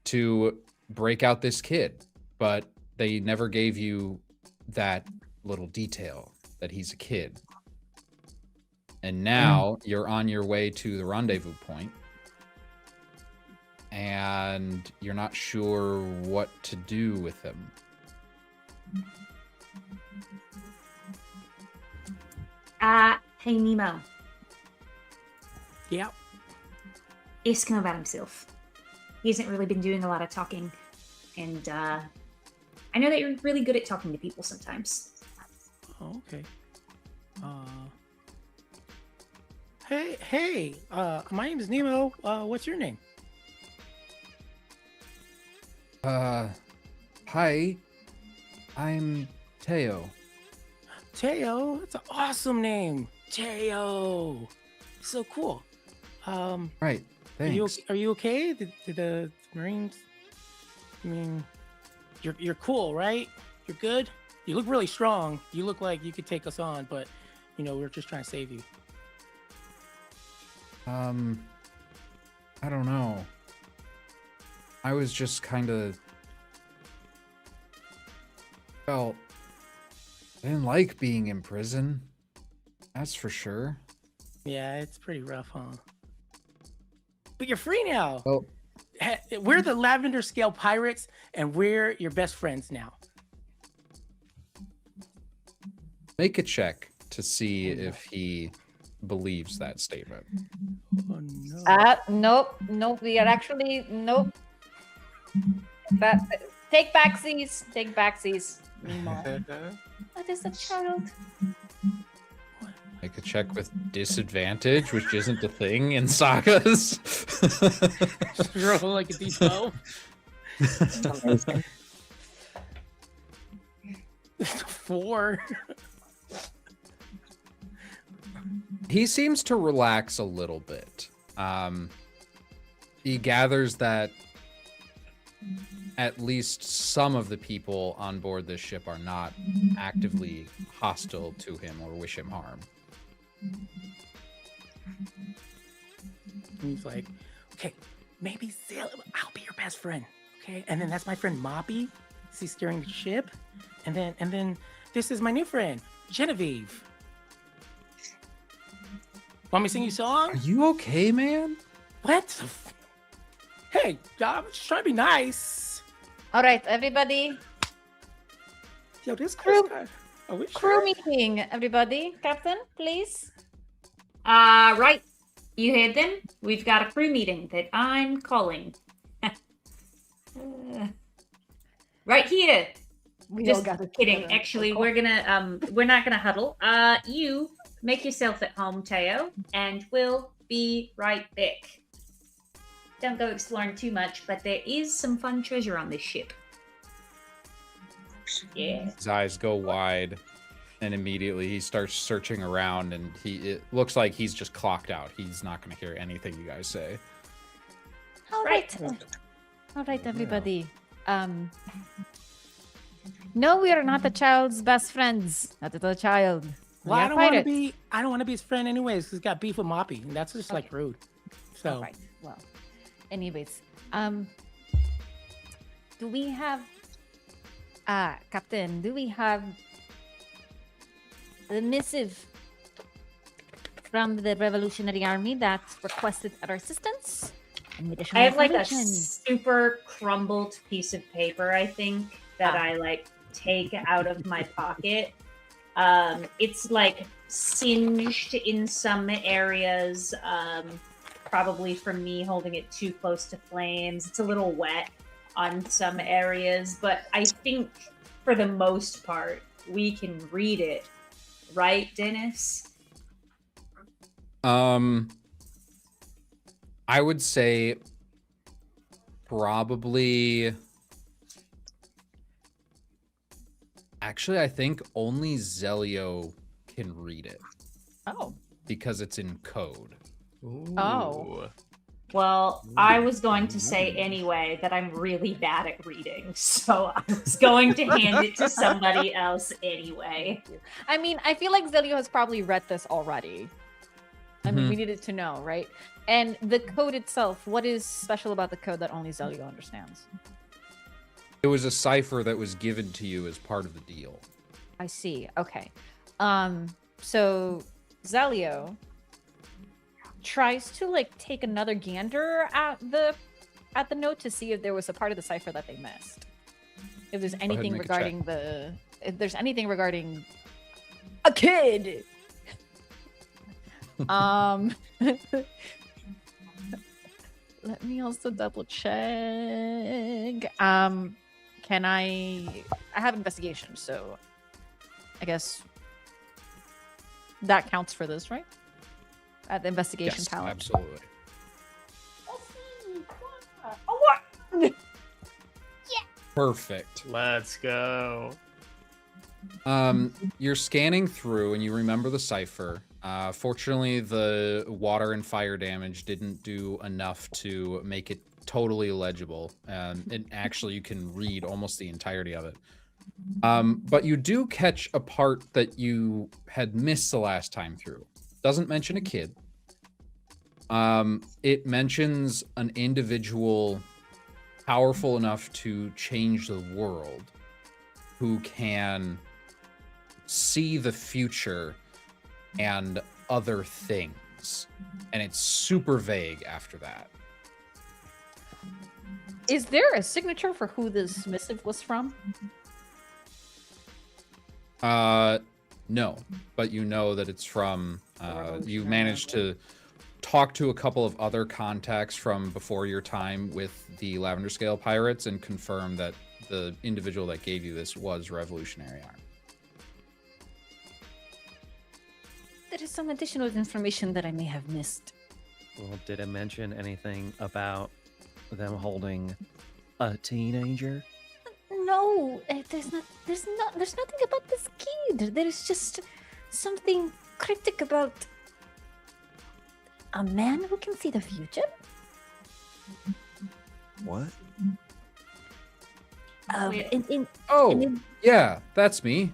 to break out this kid. But they never gave you that little detail that he's a kid. And now you're on your way to the rendezvous point, and you're not sure what to do with him. Hey, Nemo. Yeah. Ask him about himself. He hasn't really been doing a lot of talking, and I know that you're really good at talking to people sometimes. Oh, okay. Hey, my name is Nemo. What's your name? Hi, I'm Teo. Teo. That's an awesome name. Teo. So cool. Right, thanks. Are you okay? Did the Marines? I mean, you're cool, right? You're good. You look really strong. You look like you could take us on, but we're just trying to save you. I don't know. I was just kind of I didn't like being in prison. That's for sure. Yeah, it's pretty rough, huh? But you're free now. Well, We're the Lavender Scale Pirates, and we're your best friends now. make a check to see if he believes that statement. Oh, no. Nope. We are actually nope. Take backsies. Take backsies. That is a child. Make a check with disadvantage, which isn't a thing in sagas. Roll like a d12. Amazing. 4. He seems to relax a little bit. He gathers that at least some of the people on board this ship are not actively hostile to him or wish him harm. He's like, okay, maybe I'll be your best friend. Okay, and then that's my friend Moppy. He's steering the ship, and then this is my new friend Genevieve. Want me to sing you a song? Are you okay, man? What? Hey, I'm just trying to be nice. All right, everybody. Yo, this Crew- guy. Are we Crew sure? meeting, everybody. Captain, please. Right. You heard them? We've got a crew meeting that I'm calling. Right here. We all Just got kidding. Actually, we're not gonna huddle. You make yourself at home, Teo, and we'll be right back. Don't go exploring too much, but there is some fun treasure on this ship. Yeah. His eyes go wide, and immediately he starts searching around, and it looks like he's just clocked out. He's not going to hear anything you guys say. All right. All right, everybody. No, we are not the child's best friends. Not the child. Well, We I are don't want to pirates. be. I don't want to be his friend anyways. 'Cause he's got beef with Moppy, and that's just like Okay. rude. All So right. Well, anyways, do we have, Captain? Do we have the missive from the Revolutionary Army that requested our assistance? Any additional I have like a information? super crumbled piece of paper, I think, that I like take out of my pocket. It's like singed in some areas, probably from me holding it too close to flames. It's a little wet on some areas, but I think for the most part, we can read it. Right, Dennis? I would say probably. Actually, I think only Zelio can read it Oh. because it's in code. Oh. Well, I was going to say anyway that I'm really bad at reading, so I was going to hand it to somebody else anyway. I mean, I feel like Zelio has probably read this already. I mean, we needed to know, right? And the code itself, what is special about the code that only Zelio understands? It was a cipher that was given to you as part of the deal. I see. Okay. So Zelio tries to like take another gander at the note to see if there was a part of the cipher that they missed. If there's anything make a check. regarding if there's anything regarding a kid. Let me also double check. Can I have investigation, so I guess that counts for this, right? At the investigation Yes, talent. absolutely. Perfect. Let's go. You're scanning through and you remember the cipher. Fortunately, the water and fire damage didn't do enough to make it totally legible. And actually, you can read almost the entirety of it. But you do catch a part that you had missed the last time through. Doesn't mention a kid. It mentions an individual powerful enough to change the world who can see the future and other things. And it's super vague after that. Is there a signature for who this missive was from? No, but you know that it's from, you managed to talk to a couple of other contacts from before your time with the Lavender Scale Pirates and confirm that the individual that gave you this was Revolutionary Army. There is some additional information that I may have missed. Well, did it mention anything about them holding a teenager? No, there's nothing about this kid. There is just something cryptic about a man who can see the future. What? Yeah, that's me.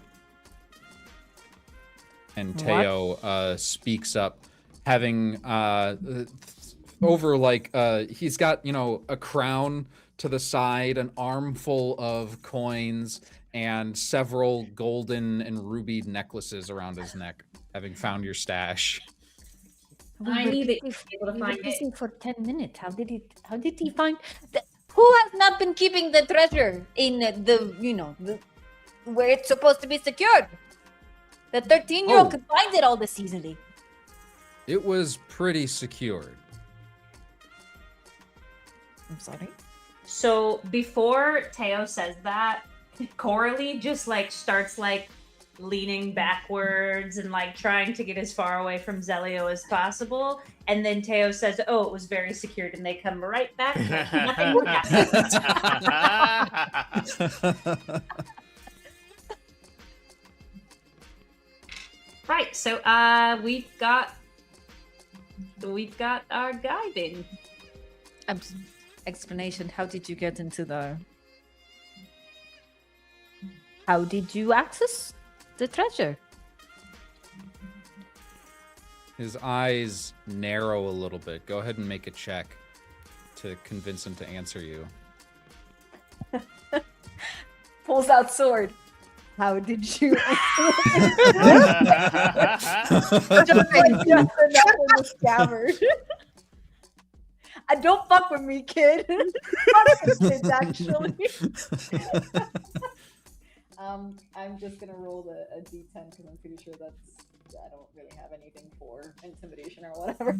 And What? Teo speaks up, having over like he's got, you know, a crown to the side, an armful of coins, and several golden and ruby necklaces around his neck, having found your stash. I knew that you'd be able to We were find it. busy for 10 minutes. How did he find? Who Who has not been keeping the treasure in where it's supposed to be secured? The 13-year-old Oh. could find it all this easily. It was pretty secured. I'm sorry. So before Teo says that, Coralie just like starts like leaning backwards and like trying to get as far away from Zelio as possible. And then Teo says, "Oh, it was very secured," and they come right back. Like nothing would happen. Right. So we've got our guide in. Explanation. How did you get into the? How did you access the treasure? His eyes narrow a little bit. Go ahead and make a check to convince him to answer you. Pulls out sword. How did you? Don't fuck with me, kid. Fuck with kids, actually. I'm just gonna roll a d10 because I'm pretty sure I don't really have anything for intimidation or whatever.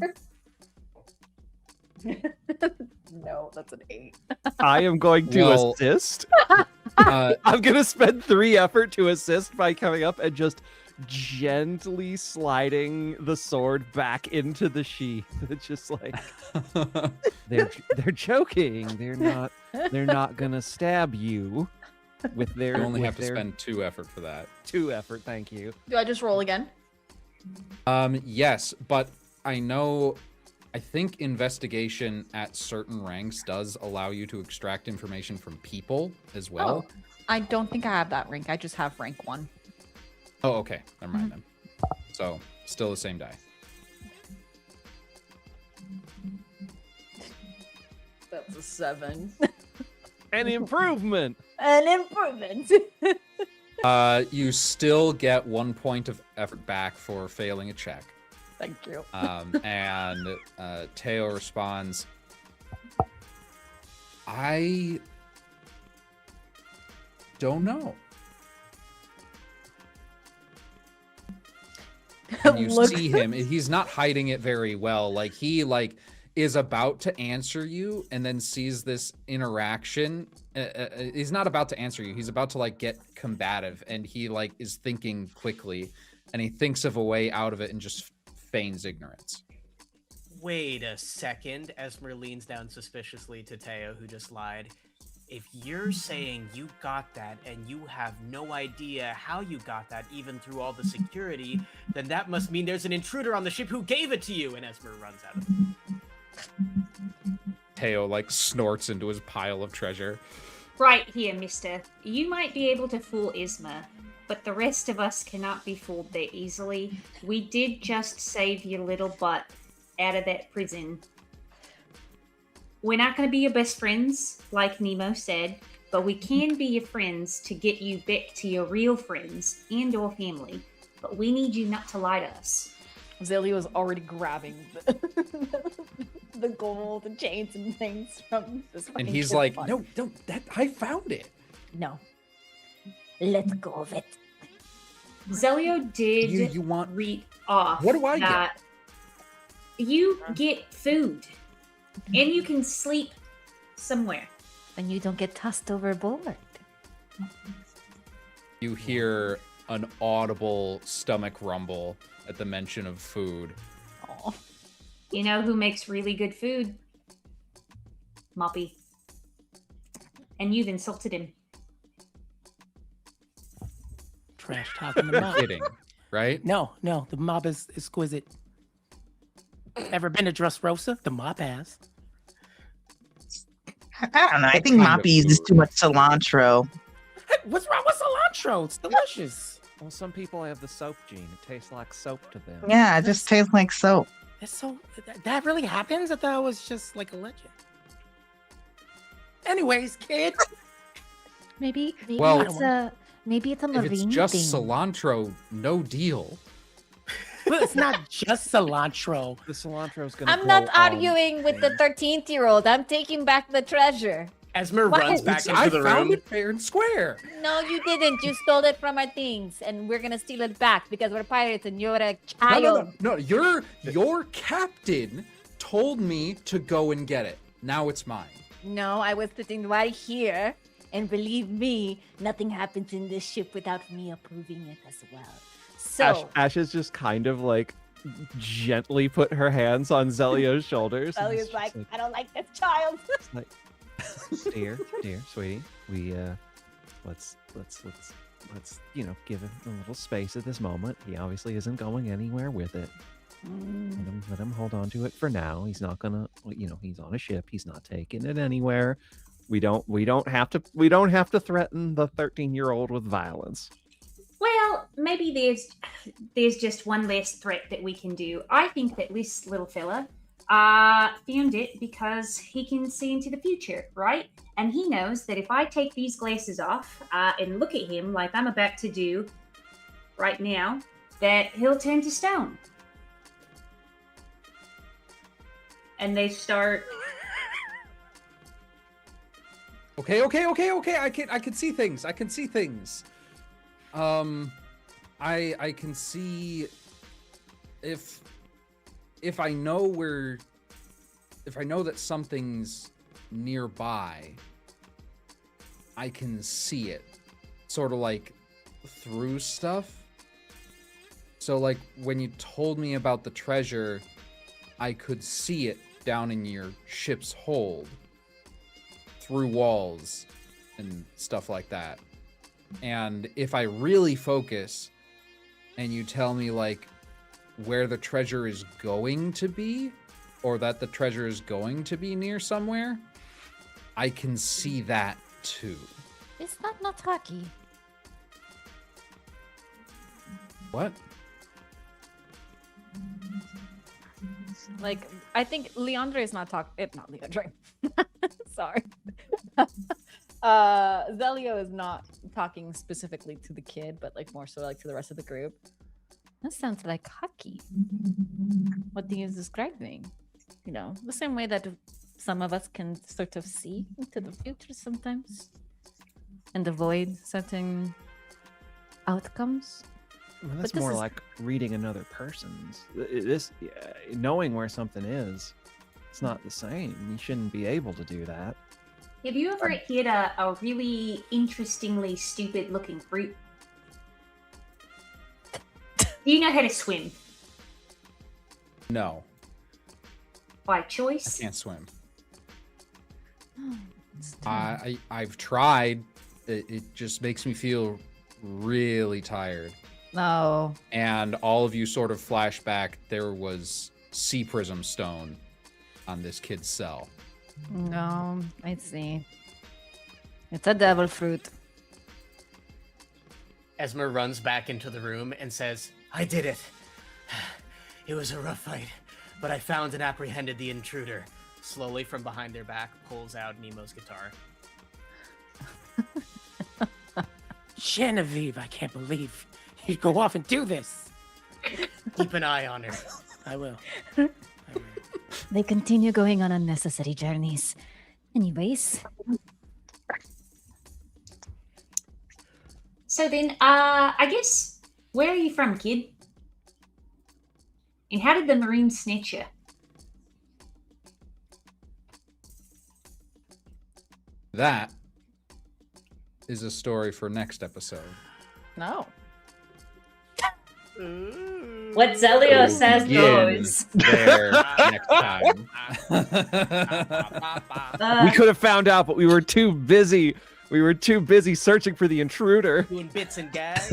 No, that's an 8. I am going to Well, assist. Uh, I'm gonna spend 3 effort to assist by coming up and just gently sliding the sword back into the sheath. It's just like they're joking. They're not gonna stab you with their. you only with have to their spend 2 effort for that. 2 effort. Thank you. Do I just roll again? Yes, but I think investigation at certain ranks does allow you to extract information from people as well. Oh, I don't think I have that rank. I just have rank 1. Oh, okay. Never mind then. So, still the same die. That's a 7. An improvement. An improvement. You still get 1 point of effort back for failing a check. Thank you. And Teo responds, I don't know. And you see him, he's not hiding it very well. Like he is about to answer you and then sees this interaction. He's not about to answer you. He's about to like get combative, and he like is thinking quickly, and he thinks of a way out of it and just feigns ignorance. Wait a second. Esmer leans down suspiciously to Teo, who just lied. If you're saying you got that and you have no idea how you got that, even through all the security, then that must mean there's an intruder on the ship who gave it to you. And Esmer runs out of it. Teo like snorts into his pile of treasure. Right here, mister. You might be able to fool Isma, but the rest of us cannot be fooled that easily. We did just save your little butt out of that prison. We're not going to be your best friends, like Nemo said, but we can be your friends to get you back to your real friends and or family. But we need you not to lie to us. Zelio is already grabbing the gold and chains and things from this. And he's like, no, that I found it. No. Let go of it. Zelio did You want read off What do I that you get food and you can sleep somewhere. And you don't get tossed overboard. You hear an audible stomach rumble at the mention of food. Oh, You know who makes really good food? Moppy. And you've insulted him. Trash talking the mob. Kidding, right? No, the mob is exquisite. Ever been to Dressrosa? The mob has. I don't know. I think kind of Moppy uses food? too much cilantro. Hey, what's wrong with cilantro? It's delicious. Well, some people have the soap gene. It tastes like soap to them. Yeah, it just tastes like soap. It's so that really happens? I thought it was just like a legend. Anyways, kid. Maybe Well, it's a If marine it's just thing. cilantro, no deal. But it's not just cilantro. The cilantro's gonna. I'm not grow on arguing with the things. 13th-year-old. I'm taking back the treasure. Esmer What? runs back I into the found room. it fair and square. No, you didn't. You stole it from our things, and we're gonna steal it back because we're pirates and you're a child. No. Your captain told me to go and get it. Now it's mine. No, I was sitting right here, and believe me, nothing happens in this ship without me approving it as well. So, Ash is just kind of like gently put her hands on Zelio's shoulders. and Elliot's it's like, just I don't like this child. like, dear, sweetie, we let's give him a little space at this moment. He obviously isn't going anywhere with it. Let him hold on to it for now. He's not gonna, he's on a ship. He's not taking it anywhere. We don't have to threaten the 13-year-old with violence. Well, maybe there's just one less threat that we can do. I think that this little fella found it because he can see into the future, right? And he knows that if I take these glasses off and look at him like I'm about to do right now, that he'll turn to stone. And they start. Okay. I can see things. I can see if I know that something's nearby, I can see it sort of like through stuff. So like when you told me about the treasure, I could see it down in your ship's hold through walls and stuff like that. And if I really focus and you tell me like where the treasure is going to be, or that the treasure is going to be near somewhere, I can see that too. Is that not hockey? What? Like, I think Leandre is not talking. Not Leandre. Sorry. Zelio is not talking specifically to the kid, but like more so like to the rest of the group. That sounds like hockey. What he is describing, the same way that some of us can sort of see into the future sometimes and avoid certain outcomes. Well, that's But this more is- like reading another person's. Knowing where something is, it's not the same. You shouldn't be able to do that. Have you ever hit a really interestingly stupid looking fruit? Do you know how to swim? No, By I choice? can't swim. It's time. I've tried. It just makes me feel really tired. No. And all of you sort of flash back. There was sea prism stone on this kid's cell. No, I see. It's a devil fruit. Esmer runs back into the room and says, I did it. It was a rough fight, but I found and apprehended the intruder. Slowly from behind their back, pulls out Nemo's guitar. Genevieve, I can't believe you'd go off and do this. Keep an eye on her. I will. They continue going on unnecessary journeys. Anyways, So then, I guess, where are you from, kid? And how did the Marines snitch you? That is a story for next episode. No. What Zelio says Begins goes. there next time. We could have found out, but we were too busy. We were too busy searching for the intruder. Doing bits and gags.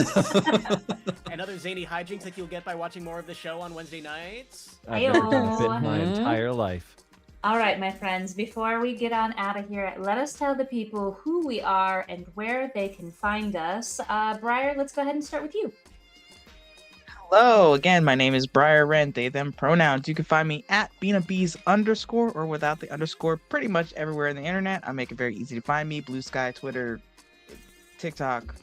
And other zany hijinks like you'll get by watching more of the show on Wednesday nights. I've never done a bit in my Ayo. entire life. All right, my friends, before we get on out of here, let us tell the people who we are and where they can find us. Briar, let's go ahead and start with you. Hello, again, my name is Briar Wren, they, them pronouns. You can find me at BinaBees_ or without the underscore pretty much everywhere on the internet. I make it very easy to find me. Blue Sky, Twitter, TikTok,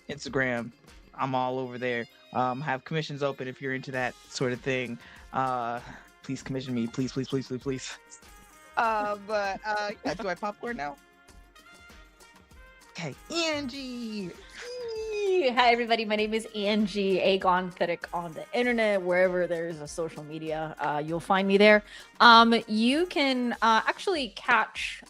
Instagram. I'm all over there. Have commissions open if you're into that sort of thing. Please commission me, please. Yeah, do I popcorn now? Okay, Angie. Hi, everybody. My name is Angie Aegon Thittic on the internet, wherever there's a social media, you'll find me there. You can actually catch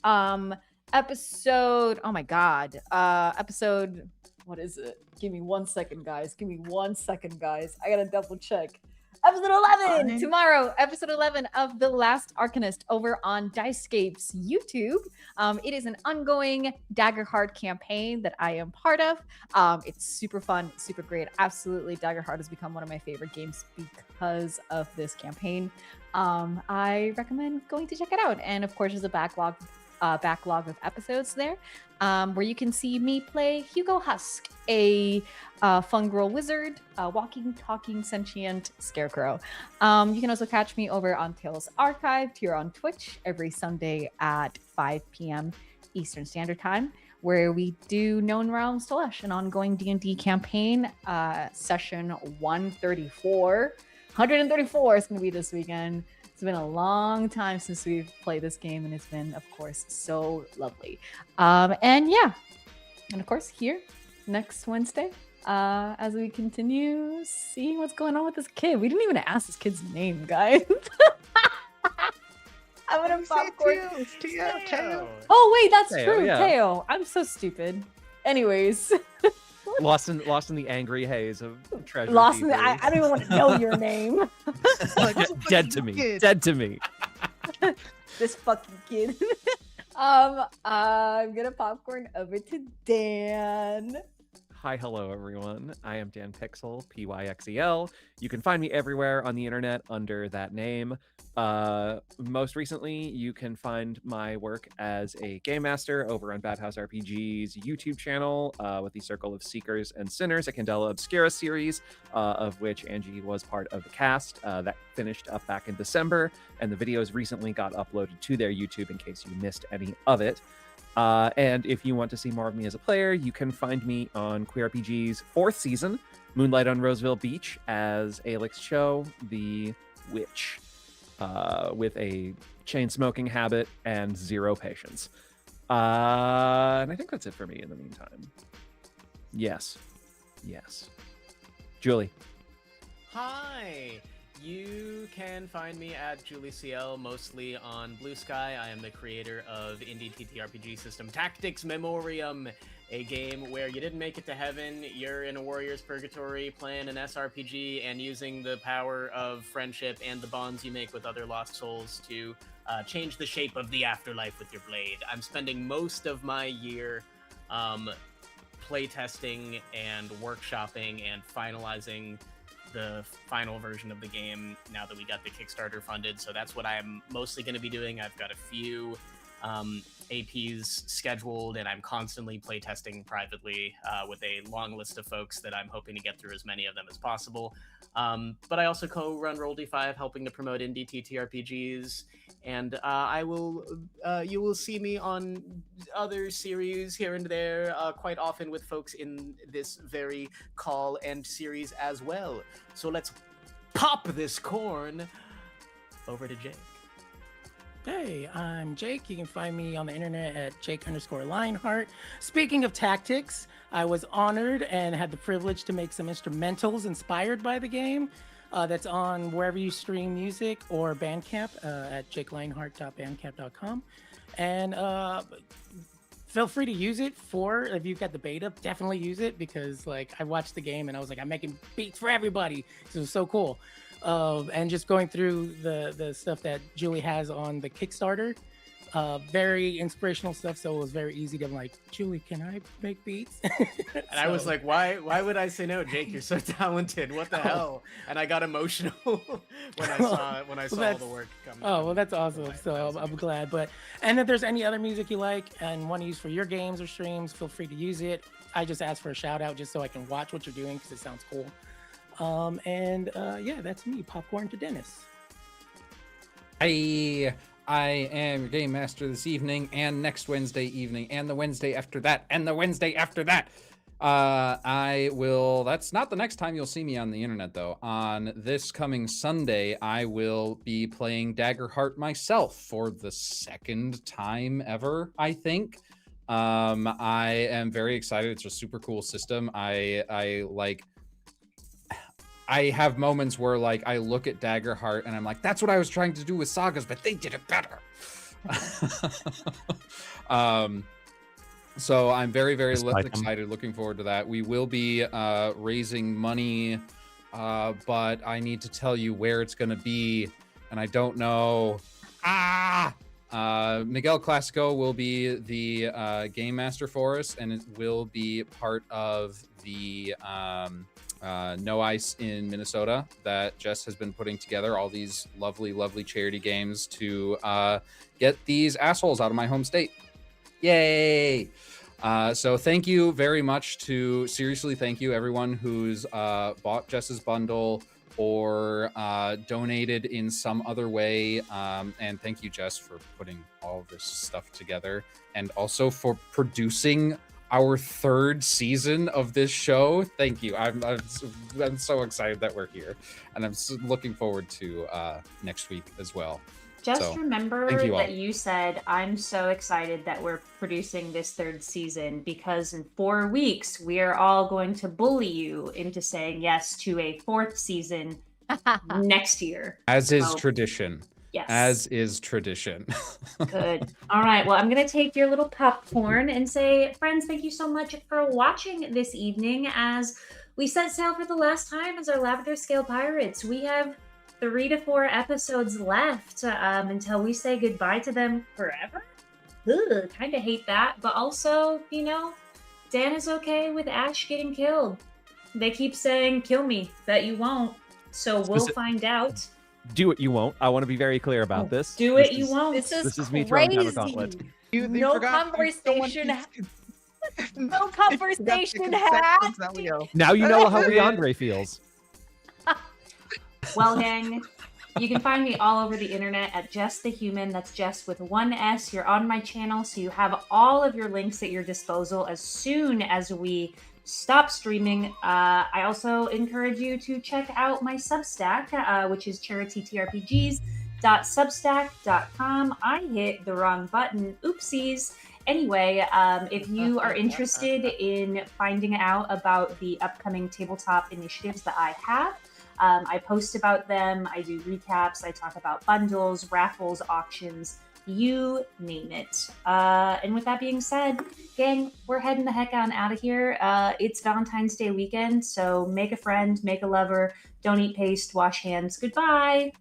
episode. Oh my god, episode. What is it? Give me 1 second, guys. Give me 1 second, guys. I gotta double check. Episode 11 Fine. tomorrow. Episode 11 of The Last Arcanist over on Dicescape's YouTube. It is an ongoing Daggerheart campaign that I am part of. It's super fun, super great. Absolutely, Daggerheart has become one of my favorite games because of this campaign. I recommend going to check it out. And of course, there's a backlog of episodes there, where you can see me play Hugo Husk, a fungal wizard, walking, talking, sentient scarecrow. You can also catch me over on Tales Archived here on Twitch every Sunday at 5 p.m. Eastern Standard Time, where we do Known Realms Telesh, an ongoing D&D campaign. Session 134. 134 is going to be this weekend. It's been a long time since we've played this game, and it's been, of course, so lovely. And yeah, and of course, here next Wednesday, as we continue seeing what's going on with this kid. We didn't even ask this kid's name, guys. I'm gonna popcorn. Teo. Oh wait, that's Teo, true, yeah. Teo. I'm so stupid. Anyways, Lost in the angry haze of treasure. lost in the, thievery. I don't even want to know your name. Dead to me. Dead to me. This fucking kid. I'm gonna popcorn over to Dan. Hi, hello, everyone. I am Dan Pixel, Pyxel. You can find me everywhere on the internet under that name. Most recently, you can find my work as a game master over on Bad House RPG's YouTube channel with the Circle of Seekers and Sinners, a Candela Obscura series, of which Angie was part of the cast. That finished up back in December, and the videos recently got uploaded to their YouTube in case you missed any of it. And if you want to see more of me as a player, you can find me on Queer RPG's 4th season, Moonlight on Roseville Beach, as Alex Cho, the witch, with a chain-smoking habit and 0 patience. And I think that's it for me in the meantime. Yes. Julie. Hi! You can find me at Julie CL, mostly on Blue Sky. I am the creator of indie TTRPG system Tactics Memoriam, a game where you didn't make it to heaven, you're in a warrior's purgatory playing an SRPG and using the power of friendship and the bonds you make with other lost souls to change the shape of the afterlife with your blade. I'm spending most of my year playtesting and workshopping and finalizing the final version of the game now that we got the Kickstarter funded. So that's what I'm mostly going to be doing. I've got a few APs scheduled, and I'm constantly playtesting privately with a long list of folks that I'm hoping to get through as many of them as possible. But I also co-run Roll-D5, helping to promote indie TTRPGs, and you will see me on other series here and there, quite often with folks in this very call and series as well. So let's pop this corn over to Jake. Hey, I'm Jake. You can find me on the internet at Jake_Lionheart. Speaking of tactics, I was honored and had the privilege to make some instrumentals inspired by the game. That's on wherever you stream music or Bandcamp at jakelionheart.bandcamp.com. And feel free to use it if you've got the beta. Definitely use it because I watched the game and I was like, I'm making beats for everybody. It was so cool. And just going through the stuff that Julie has on the Kickstarter, very inspirational stuff. So it was very easy to like, Julie, can I make beats? And I was like, why would I say no, Jake? You're so talented. What the hell? And I got emotional when I saw all the work coming. Oh, well, that's awesome. So I'm glad. And if there's any other music you like and want to use for your games or streams, feel free to use it. I just asked for a shout out just so I can watch what you're doing because it sounds cool. Yeah, that's me, Popcorn to Dennis. I am your game master this evening and next Wednesday evening and the Wednesday after that and the Wednesday after that. That's not the next time you'll see me on the internet though. On this coming Sunday, I will be playing Daggerheart myself for the second time ever, I think. I am very excited. It's a super cool system. I like. I have moments where like I look at Daggerheart and I'm like, that's what I was trying to do with Sagas, but they did it better. So I'm very, very excited, looking forward to that. We will be raising money, but I need to tell you where it's going to be, and I don't know. Miguel Clasico will be the game master for us, and it will be part of the No Ice in Minnesota that Jess has been putting together, all these lovely, lovely charity games to get these assholes out of my home state. Yay! So thank you very much seriously, thank you everyone who's bought Jess's bundle or donated in some other way. And thank you, Jess, for putting all of this stuff together and also for producing our 3rd season of this show. Thank you. I'm so excited that we're here, and I'm looking forward to next week as well. Just remember that you said, I'm so excited that we're producing this 3rd season, because in 4 weeks, we are all going to bully you into saying yes to a 4th season next year. As is tradition. Yes. As is tradition. Good. All right. Well, I'm going to take your little popcorn and say, friends, thank you so much for watching this evening as we set sail for the last time as our Lavender Scale Pirates. We have 3 to 4 episodes left until we say goodbye to them forever. Ugh, kind of hate that. But also, you know, Dan is okay with Ash getting killed. They keep saying, kill me. Bet you won't. So we'll find out. Do it, you won't. I want to be very clear about this. Do it, you won't. This is me throwing down a gauntlet. No conversation. No conversation had. Now you know how Leandre feels. Well, gang, you can find me all over the internet at Jess the Human. That's Jess with 1 S. You're on my channel, so you have all of your links at your disposal as soon as we stop streaming. I also encourage you to check out my Substack, which is charitytrpgs.substack.com. I hit the wrong button. Oopsies. Anyway, if you are interested in finding out about the upcoming tabletop initiatives that I have, I post about them, I do recaps, I talk about bundles, raffles, auctions, you name it. And with that being said, gang, we're heading the heck on out of here. It's Valentine's Day weekend, so make a friend, make a lover, don't eat paste, wash hands. Goodbye.